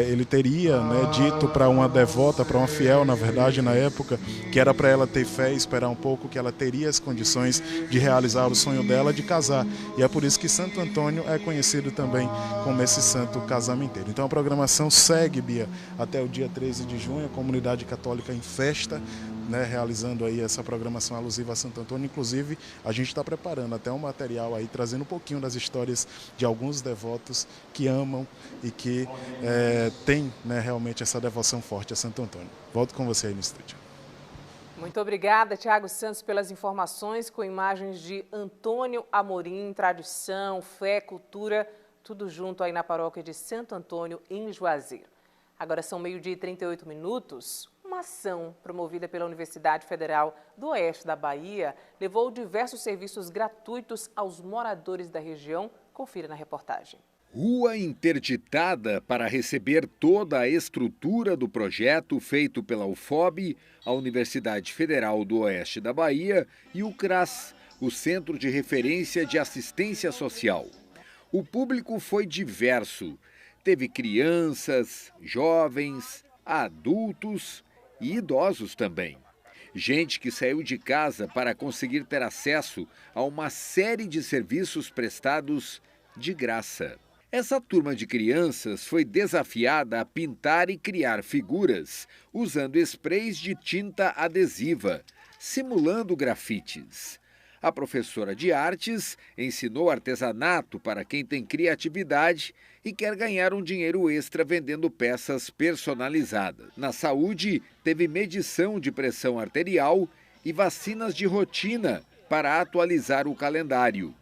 ele teria dito para uma devota, para uma fiel, na verdade, na época, que era para ela ter fé e esperar um pouco, que ela teria as condições de realizar o sonho dela de casar. E é por isso que Santo Antônio é conhecido também como esse santo casamenteiro. Então a programação segue, Bia, até o dia 13 de junho, a comunidade católica em festa, realizando aí essa programação alusiva a Santo Antônio. Inclusive, a gente está preparando até um material aí, trazendo um pouquinho das histórias de alguns devotos que amam e que têm realmente essa devoção forte a Santo Antônio. Volto com você aí no estúdio. Muito obrigada, Tiago Santos, pelas informações com imagens de Antônio Amorim, tradição, fé, cultura, tudo junto aí na paróquia de Santo Antônio, em Juazeiro. Agora são 12h38. Uma ação promovida pela Universidade Federal do Oeste da Bahia levou diversos serviços gratuitos aos moradores da região. Confira na reportagem. Rua interditada para receber toda a estrutura do projeto feito pela UFOB, a Universidade Federal do Oeste da Bahia, e o CRAS, o Centro de Referência de Assistência Social. O público foi diverso. Teve crianças, jovens, adultos e idosos também. Gente que saiu de casa para conseguir ter acesso a uma série de serviços prestados de graça. Essa turma de crianças foi desafiada a pintar e criar figuras usando sprays de tinta adesiva, simulando grafites. A professora de artes ensinou artesanato para quem tem criatividade e quer ganhar um dinheiro extra vendendo peças personalizadas. Na saúde, teve medição de pressão arterial e vacinas de rotina para atualizar o calendário.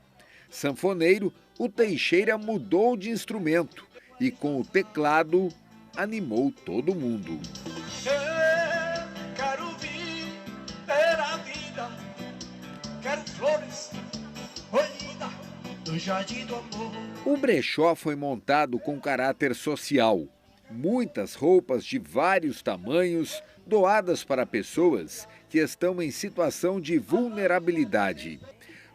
Sanfoneiro, o Teixeira mudou de instrumento e com o teclado animou todo mundo. Quero viver a vida, quero flores, colhida do jardim do amor. O brechó foi montado com caráter social. Muitas roupas de vários tamanhos doadas para pessoas que estão em situação de vulnerabilidade.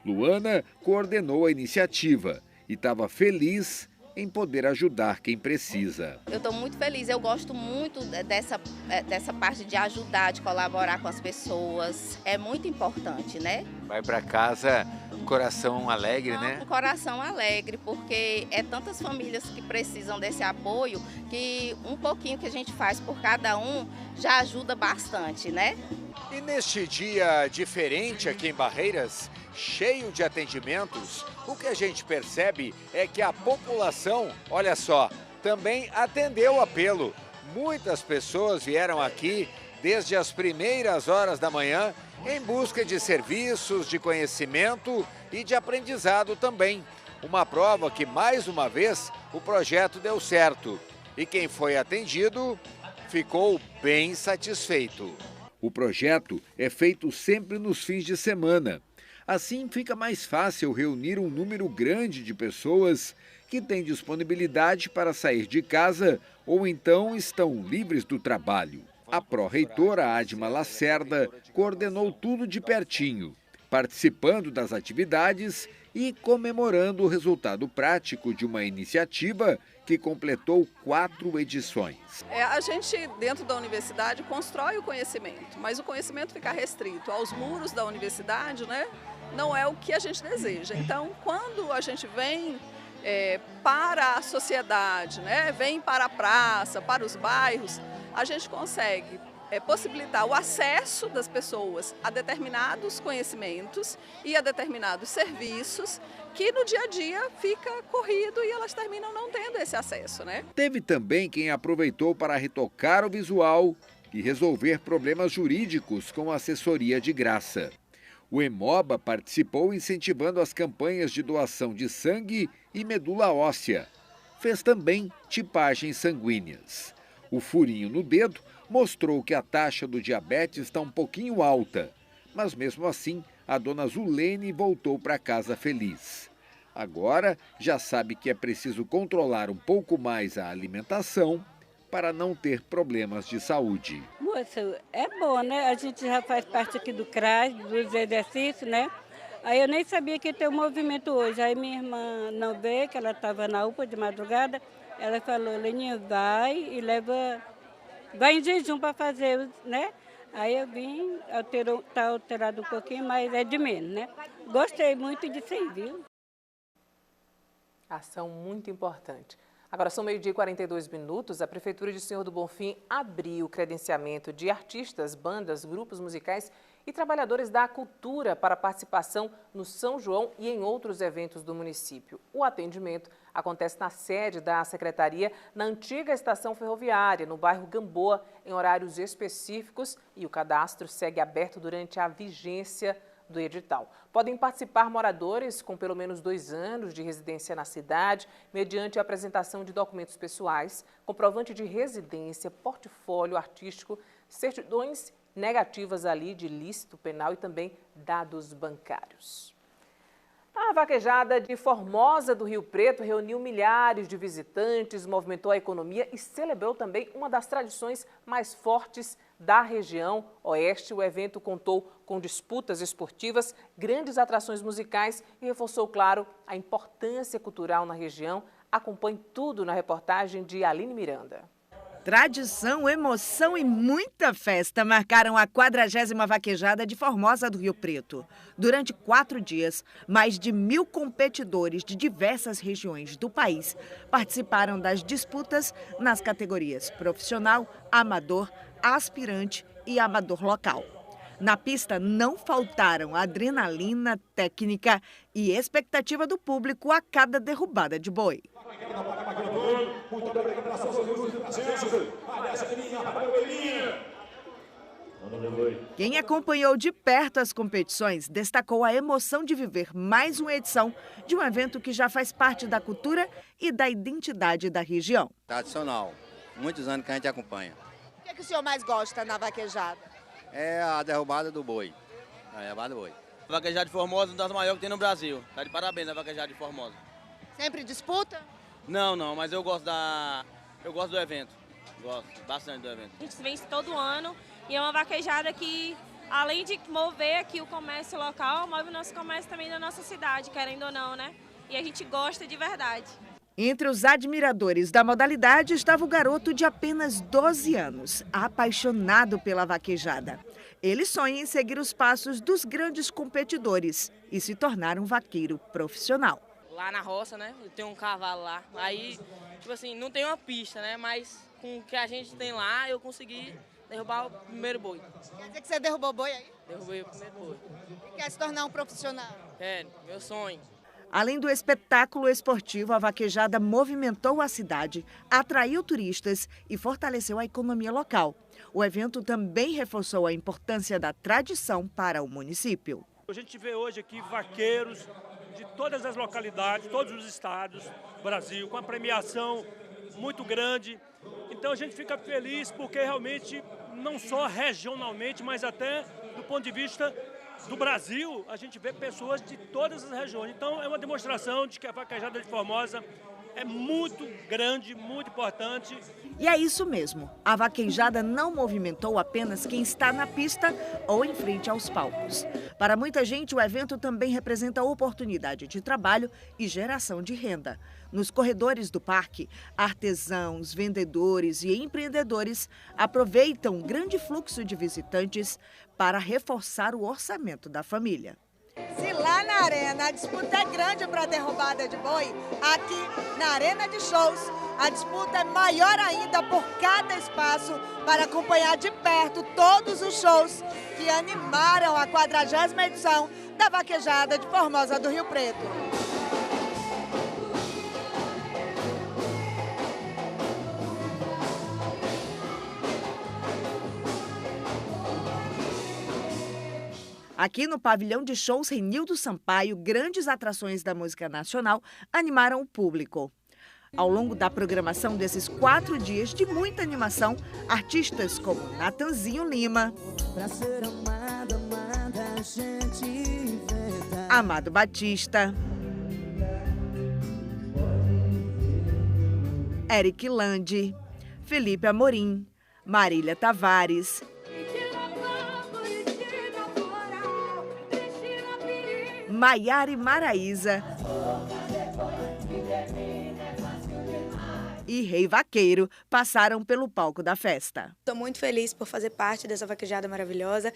Luana coordenou a iniciativa e estava feliz em poder ajudar quem precisa. Eu estou muito feliz, eu gosto muito dessa parte de ajudar, de colaborar com as pessoas. É muito importante, né? Vai para casa coração alegre, né? Coração alegre, porque é tantas famílias que precisam desse apoio que um pouquinho que a gente faz por cada um já ajuda bastante, né? E neste dia diferente aqui em Barreiras, cheio de atendimentos, o que a gente percebe é que a população, olha só, também atendeu o apelo. Muitas pessoas vieram aqui desde as primeiras horas da manhã em busca de serviços, de conhecimento e de aprendizado também. Uma prova que, mais uma vez, o projeto deu certo. E quem foi atendido ficou bem satisfeito. O projeto é feito sempre nos fins de semana. Assim fica mais fácil reunir um número grande de pessoas que têm disponibilidade para sair de casa ou então estão livres do trabalho. A pró-reitora Adma Lacerda coordenou tudo de pertinho, participando das atividades e comemorando o resultado prático de uma iniciativa que completou 4 edições. A gente, dentro da universidade, constrói o conhecimento, mas o conhecimento fica restrito aos muros da universidade, né? Não é o que a gente deseja. Então, quando a gente vem para a sociedade, né? Vem para a praça, para os bairros, a gente consegue possibilitar o acesso das pessoas a determinados conhecimentos e a determinados serviços que no dia a dia fica corrido e elas terminam não tendo esse acesso, né? Teve também quem aproveitou para retocar o visual e resolver problemas jurídicos com assessoria de graça. O Hemoba participou incentivando as campanhas de doação de sangue e medula óssea. Fez também tipagens sanguíneas. O furinho no dedo mostrou que a taxa do diabetes está um pouquinho alta, mas mesmo assim a dona Zulene voltou para casa feliz. Agora já sabe que é preciso controlar um pouco mais a alimentação para não ter problemas de saúde. Moça, é bom, né? A gente já faz parte aqui do CRAS, dos exercícios, né? Aí eu nem sabia que ia ter um movimento hoje. Aí minha irmã não veio, que ela estava na UPA de madrugada, ela falou, Leninha, vai e leva... Vai em jejum para fazer, né? Aí eu vim, tá alterado um pouquinho, mas é de menos, né? Gostei muito disso aí, viu? Ação muito importante. Agora são 12h42. A Prefeitura de Senhor do Bonfim abriu o credenciamento de artistas, bandas, grupos musicais e trabalhadores da cultura para participação no São João e em outros eventos do município. O atendimento acontece na sede da Secretaria, na antiga estação ferroviária, no bairro Gamboa, em horários específicos, e o cadastro segue aberto durante a vigência do edital. Podem participar moradores com pelo menos 2 anos de residência na cidade, mediante a apresentação de documentos pessoais, comprovante de residência, portfólio artístico, certidões negativas ali de ilícito penal e também dados bancários. A vaquejada de Formosa do Rio Preto reuniu milhares de visitantes, movimentou a economia e celebrou também uma das tradições mais fortes da região oeste. O evento contou com disputas esportivas, grandes atrações musicais e reforçou, claro, a importância cultural na região. Acompanhe tudo na reportagem de Aline Miranda. Tradição, emoção e muita festa marcaram a 40ª vaquejada de Formosa do Rio Preto. Durante 4 dias, mais de 1.000 competidores de diversas regiões do país participaram das disputas nas categorias profissional, amador, aspirante e amador local. Na pista não faltaram adrenalina, técnica e expectativa do público a cada derrubada de boi. Quem acompanhou de perto as competições destacou a emoção de viver mais uma edição de um evento que já faz parte da cultura e da identidade da região. Tradicional, muitos anos que a gente acompanha. O que o senhor mais gosta na vaquejada? É a derrubada do boi. A derrubada do boi. A vaquejada de Formosa é uma das maiores que tem no Brasil. Tá de parabéns a vaquejada de Formosa. Sempre disputa? Não, mas eu gosto do evento. Gosto bastante do evento. A gente vence todo ano e é uma vaquejada que, além de mover aqui o comércio local, move o nosso comércio também da nossa cidade, querendo ou não, né? E a gente gosta de verdade. Entre os admiradores da modalidade estava o garoto de apenas 12 anos, apaixonado pela vaquejada. Ele sonha em seguir os passos dos grandes competidores e se tornar um vaqueiro profissional. Lá na roça, né? Eu tenho um cavalo lá. Aí, tipo assim, não tem uma pista, né? Mas com o que a gente tem lá, eu consegui derrubar o primeiro boi. Quer dizer que você derrubou boi aí? Derrubei o primeiro boi. E quer se tornar um profissional? É, meu sonho. Além do espetáculo esportivo, a vaquejada movimentou a cidade, atraiu turistas e fortaleceu a economia local. O evento também reforçou a importância da tradição para o município. A gente vê hoje aqui vaqueiros de todas as localidades, todos os estados do Brasil, com a premiação muito grande. Então a gente fica feliz porque realmente, não só regionalmente, mas até do ponto de vista do Brasil, a gente vê pessoas de todas as regiões. Então é uma demonstração de que a vaquejada de Formosa é muito grande, muito importante. E é isso mesmo, a vaquejada não movimentou apenas quem está na pista ou em frente aos palcos. Para muita gente, o evento também representa oportunidade de trabalho e geração de renda. Nos corredores do parque, artesãos, vendedores e empreendedores aproveitam o grande fluxo de visitantes para reforçar o orçamento da família. Se lá na arena a disputa é grande para a derrubada de boi, aqui na Arena de Shows a disputa é maior ainda por cada espaço para acompanhar de perto todos os shows que animaram a 40ª edição da Vaquejada de Formosa do Rio Preto. Aqui no pavilhão de shows Renildo Sampaio, grandes atrações da música nacional animaram o público. Ao longo da programação desses 4 dias de muita animação, artistas como Natanzinho Lima, Amado Batista, Eric Lande, Felipe Amorim, Marília Tavares, Maiara e Maraísa e Rei Vaqueiro passaram pelo palco da festa. Estou muito feliz por fazer parte dessa vaquejada maravilhosa.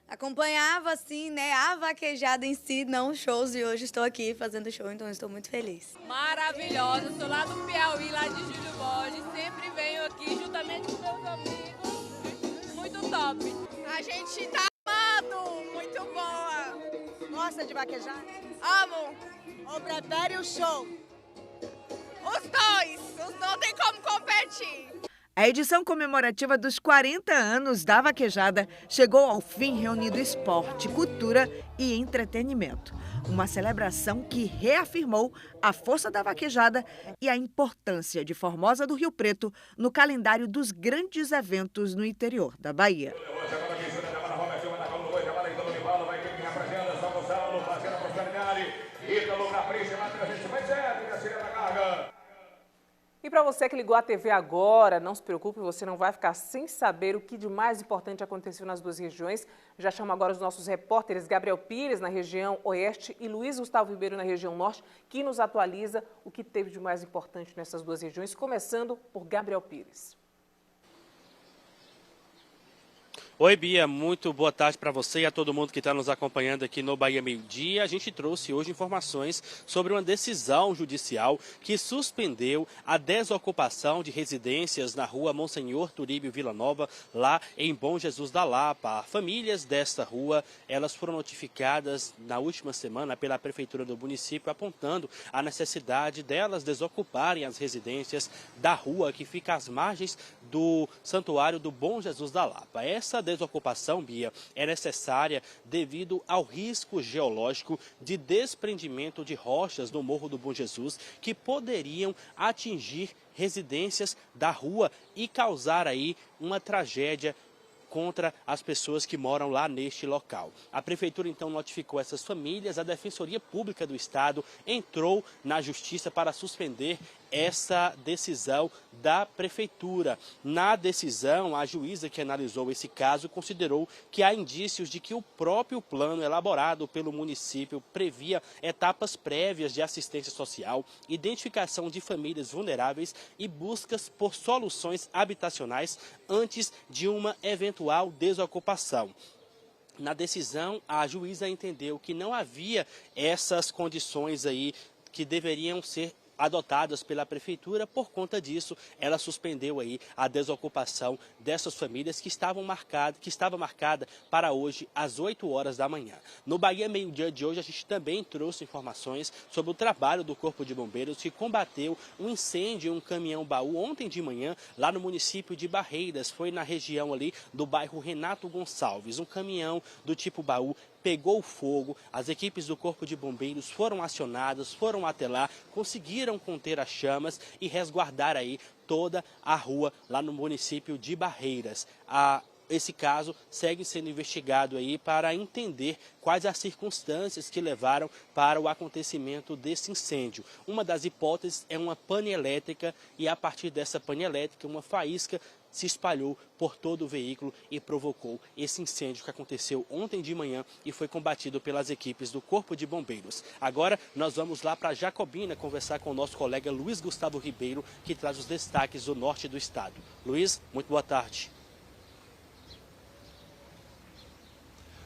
Acompanhava, assim, né, a vaquejada em si, não os shows, e hoje estou aqui fazendo show, então estou muito feliz. Maravilhosa, sou lá do Piauí, lá de Júlio Borges, sempre venho aqui juntamente com meus amigos, muito top. A gente tá amando, muito boa. Gosta de vaquejar? Amo. Ou prefere o show? Os dois tem como competir. A edição comemorativa dos 40 anos da vaquejada chegou ao fim reunindo esporte, cultura e entretenimento. Uma celebração que reafirmou a força da vaquejada e a importância de Formosa do Rio Preto no calendário dos grandes eventos no interior da Bahia. E para você que ligou a TV agora, não se preocupe, você não vai ficar sem saber o que de mais importante aconteceu nas duas regiões. Já chamo agora os nossos repórteres Gabriel Pires, na região oeste, e Luiz Gustavo Ribeiro, na região norte, que nos atualiza o que teve de mais importante nessas duas regiões, começando por Gabriel Pires. Oi, Bia, muito boa tarde para você e a todo mundo que está nos acompanhando aqui no Bahia Meio Dia. A gente trouxe hoje informações sobre uma decisão judicial que suspendeu a desocupação de residências na rua Monsenhor Turíbio Vila Nova, lá em Bom Jesus da Lapa. Famílias desta rua, elas foram notificadas na última semana pela Prefeitura do município, apontando a necessidade delas desocuparem as residências da rua que fica às margens do Santuário do Bom Jesus da Lapa. Essa desocupação, Bia, é necessária devido ao risco geológico de desprendimento de rochas no Morro do Bom Jesus que poderiam atingir residências da rua e causar aí uma tragédia contra as pessoas que moram lá neste local. A Prefeitura então notificou essas famílias, a Defensoria Pública do Estado entrou na Justiça para suspender essa decisão da Prefeitura. Na decisão, a juíza que analisou esse caso considerou que há indícios de que o próprio plano elaborado pelo município previa etapas prévias de assistência social, identificação de famílias vulneráveis e buscas por soluções habitacionais antes de uma eventual desocupação. Na decisão, a juíza entendeu que não havia essas condições aí que deveriam ser adotadas pela Prefeitura. Por conta disso, ela suspendeu aí a desocupação dessas famílias que estava marcada para hoje às 8 horas da manhã. No Bahia Meio Dia de hoje, a gente também trouxe informações sobre o trabalho do Corpo de Bombeiros que combateu um incêndio em um caminhão-baú ontem de manhã lá no município de Barreiras. Foi na região ali do bairro Renato Gonçalves. Um caminhão do tipo baú pegou fogo, as equipes do Corpo de Bombeiros foram acionadas, foram até lá, conseguiram conter as chamas e resguardar aí toda a rua lá no município de Barreiras. esse caso segue sendo investigado aí para entender quais as circunstâncias que levaram para o acontecimento desse incêndio. Uma das hipóteses é uma pane elétrica e a partir dessa pane elétrica uma faísca se espalhou por todo o veículo e provocou esse incêndio que aconteceu ontem de manhã e foi combatido pelas equipes do Corpo de Bombeiros. Agora nós vamos lá para Jacobina conversar com o nosso colega Luiz Gustavo Ribeiro, que traz os destaques do norte do estado. Luiz, muito boa tarde.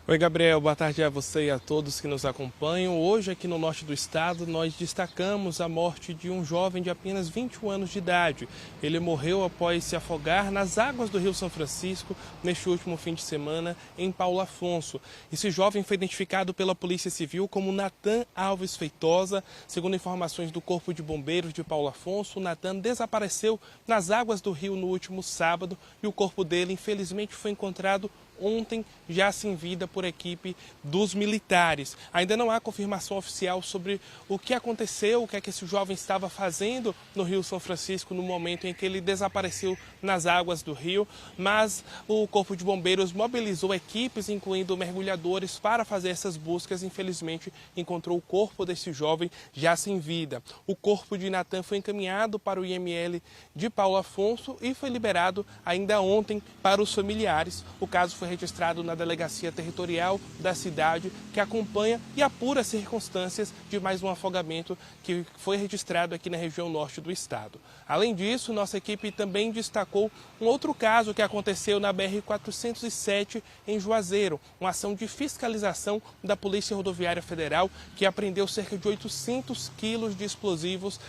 Oi, Gabriel, boa tarde a você e a todos que nos acompanham. Hoje, aqui no norte do estado, nós destacamos a morte de um jovem de apenas 21 anos de idade. Ele morreu após se afogar nas águas do Rio São Francisco neste último fim de semana em Paulo Afonso. Esse jovem foi identificado pela Polícia Civil como Natan Alves Feitosa. Segundo informações do Corpo de Bombeiros de Paulo Afonso, o Natan desapareceu nas águas do rio no último sábado e o corpo dele, infelizmente, foi encontrado ontem, já sem vida por equipe dos militares. Ainda não há confirmação oficial sobre o que aconteceu, o que é que esse jovem estava fazendo no Rio São Francisco no momento em que ele desapareceu nas águas do rio, mas o Corpo de Bombeiros mobilizou equipes, incluindo mergulhadores, para fazer essas buscas. Infelizmente, encontrou o corpo desse jovem já sem vida. O corpo de Natan foi encaminhado para o IML de Paulo Afonso e foi liberado ainda ontem para os familiares. O caso foi registrado na Delegacia Territorial da cidade, que acompanha e apura as circunstâncias de mais um afogamento que foi registrado aqui na região norte do estado. Além disso, nossa equipe também destacou um outro caso que aconteceu na BR-407 em Juazeiro, uma ação de fiscalização da Polícia Rodoviária Federal que apreendeu cerca de 800 quilos de explosivos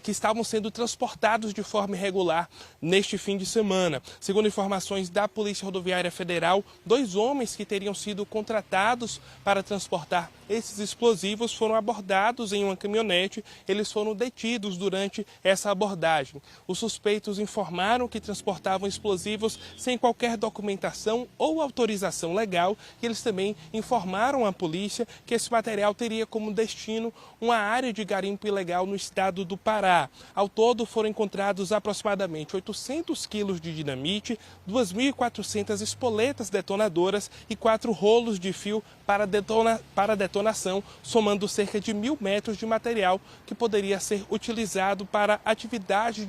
que estavam sendo transportados de forma irregular neste fim de semana. Segundo informações da Polícia Rodoviária Federal, 2 homens que teriam sido contratados para transportar esses explosivos foram abordados em uma caminhonete. Eles foram detidos durante essa abordagem. Os suspeitos informaram que transportavam explosivos sem qualquer documentação ou autorização legal e eles também informaram à polícia que esse material teria como destino uma área de garimpo ilegal no estado do Pará. Ao todo foram encontrados aproximadamente 800 quilos de dinamite, 2.400 espoletas detonadoras e 4 rolos de fio para detonação, somando cerca de 1.000 metros de material que poderia ser utilizado para atividade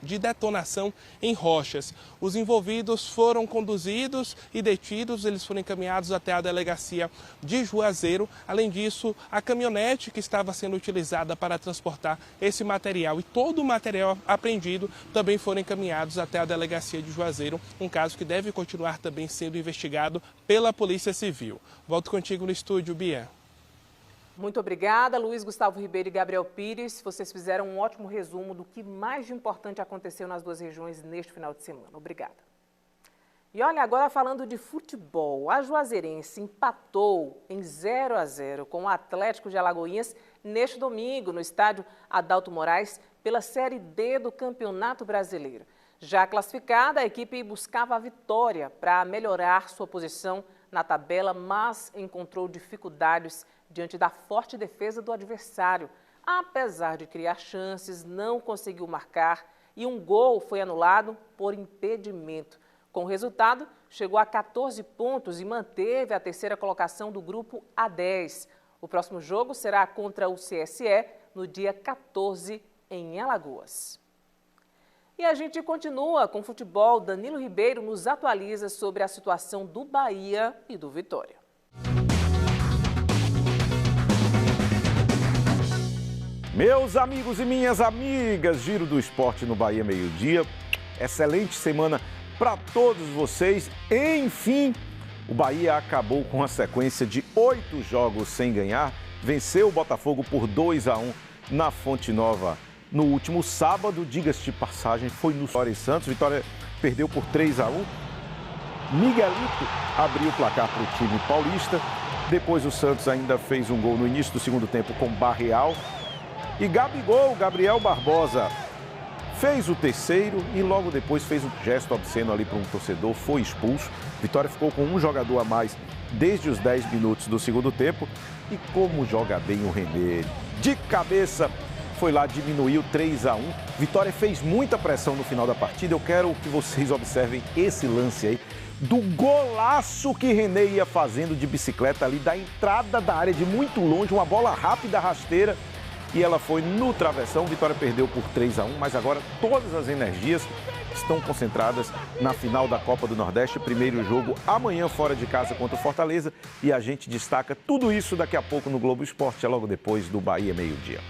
de detonação em rochas. Os envolvidos foram conduzidos e detidos, eles foram encaminhados até a delegacia de Juazeiro. Além disso, a caminhonete que estava sendo utilizada para transportar esse material e todo o material apreendido também foram encaminhados até a delegacia de Juazeiro, um caso que deve continuar também sendo investigado pela Polícia Civil. Volto contigo no estúdio, Bia. Muito obrigada, Luiz Gustavo Ribeiro e Gabriel Pires. Vocês fizeram um ótimo resumo do que mais de importante aconteceu nas duas regiões neste final de semana. Obrigada. E olha, agora falando de futebol, a Juazeirense empatou em 0-0 com o Atlético de Alagoinhas neste domingo no estádio Adalto Moraes pela Série D do Campeonato Brasileiro. Já classificada, a equipe buscava a vitória para melhorar sua posição na tabela, mas encontrou dificuldades diante da forte defesa do adversário. Apesar de criar chances, não conseguiu marcar e um gol foi anulado por impedimento. Com o resultado, chegou a 14 pontos e manteve a terceira colocação do grupo A10. O próximo jogo será contra o CSE no dia 14 em Alagoas. E a gente continua com o futebol. Danilo Ribeiro nos atualiza sobre a situação do Bahia e do Vitória. Meus amigos e minhas amigas, Giro do Esporte no Bahia Meio-Dia. Excelente semana para todos vocês. Enfim, o Bahia acabou com uma sequência de 8 jogos sem ganhar. Venceu o Botafogo por 2-1 na Fonte Nova. No último sábado, diga-se de passagem, foi no Vitória e Santos. Vitória perdeu por 3-1. Miguelito abriu o placar para o time paulista. Depois o Santos ainda fez um gol no início do segundo tempo com Barreal. E Gabigol, Gabriel Barbosa, fez o terceiro e logo depois fez um gesto obsceno ali para um torcedor, foi expulso. Vitória ficou com um jogador a mais desde os 10 minutos do segundo tempo. E como joga bem o René, de cabeça, foi lá, diminuiu 3-1. Vitória fez muita pressão no final da partida. Eu quero que vocês observem esse lance aí. do golaço que René ia fazendo de bicicleta ali da entrada da área de muito longe, uma bola rápida, rasteira, e ela foi no travessão. Vitória perdeu por 3-1, mas agora todas as energias estão concentradas na final da Copa do Nordeste. Primeiro jogo amanhã fora de casa contra o Fortaleza, e a gente destaca tudo isso daqui a pouco no Globo Esporte, logo depois do Bahia Meio-Dia.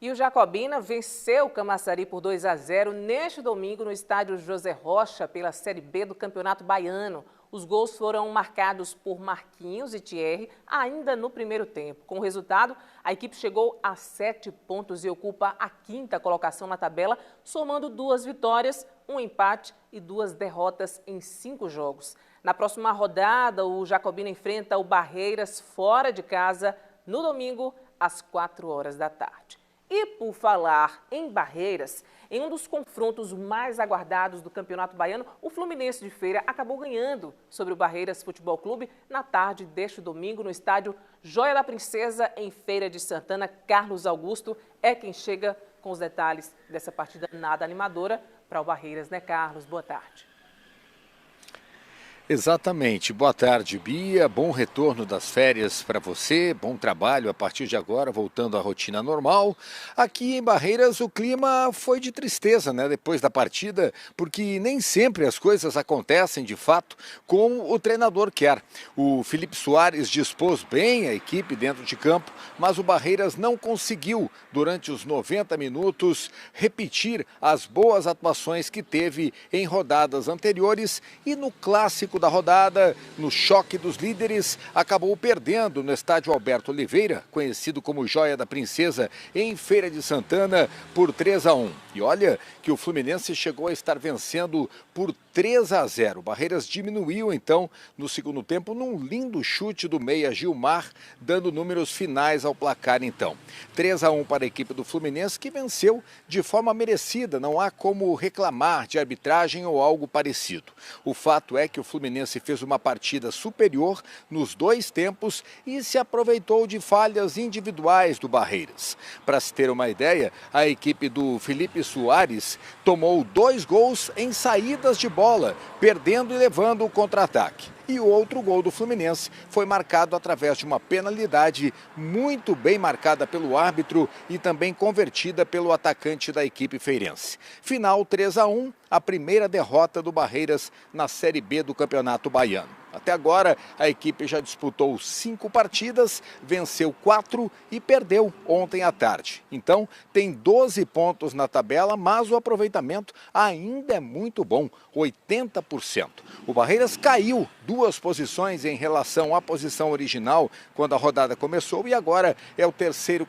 E o Jacobina venceu o Camaçari por 2-0 neste domingo no estádio José Rocha pela Série B do Campeonato Baiano. Os gols foram marcados por Marquinhos e Thierry ainda no primeiro tempo. Com o resultado, a equipe chegou a 7 pontos e ocupa a 5ª colocação na tabela, somando 2 vitórias, 1 empate e 2 derrotas em 5 jogos. Na próxima rodada, o Jacobina enfrenta o Barreiras fora de casa no domingo às 4 horas da tarde. E por falar em Barreiras, em um dos confrontos mais aguardados do Campeonato Baiano, o Fluminense de Feira acabou ganhando sobre o Barreiras Futebol Clube na tarde deste domingo no estádio Joia da Princesa, em Feira de Santana. Carlos Augusto é quem chega com os detalhes dessa partida nada animadora para o Barreiras, né, Carlos? Boa tarde. Exatamente. Boa tarde, Bia. Bom retorno das férias para você. Bom trabalho a partir de agora, voltando à rotina normal. Aqui em Barreiras o clima foi de tristeza, né? Depois da partida, porque nem sempre as coisas acontecem de fato como o treinador quer. O Felipe Soares dispôs bem a equipe dentro de campo, mas o Barreiras não conseguiu, durante os 90 minutos, repetir as boas atuações que teve em rodadas anteriores, e no clássico da rodada, no choque dos líderes, acabou perdendo no estádio Alberto Oliveira, conhecido como Joia da Princesa, em Feira de Santana, por 3-1. E olha que o Fluminense chegou a estar vencendo por 3-0. O Barreiras diminuiu então no segundo tempo num lindo chute do meia Gilmar, dando números finais ao placar então. 3-1 para a equipe do Fluminense, que venceu de forma merecida, não há como reclamar de arbitragem ou algo parecido. O fato é que o Fluminense fez uma partida superior nos 2 tempos e se aproveitou de falhas individuais do Barreiras. Para se ter uma ideia, a equipe do Felipe Soares tomou 2 gols em saídas de bola, perdendo e levando o contra-ataque. E o outro gol do Fluminense foi marcado através de uma penalidade muito bem marcada pelo árbitro e também convertida pelo atacante da equipe feirense. Final 3-1, a primeira derrota do Barreiras na Série B do Campeonato Baiano. Até agora, a equipe já disputou 5 partidas, venceu 4 e perdeu ontem à tarde. Então, tem 12 pontos na tabela, mas o aproveitamento ainda é muito bom, 80%. O Barreiras caiu 2 posições em relação à posição original quando a rodada começou, e agora é o terceiro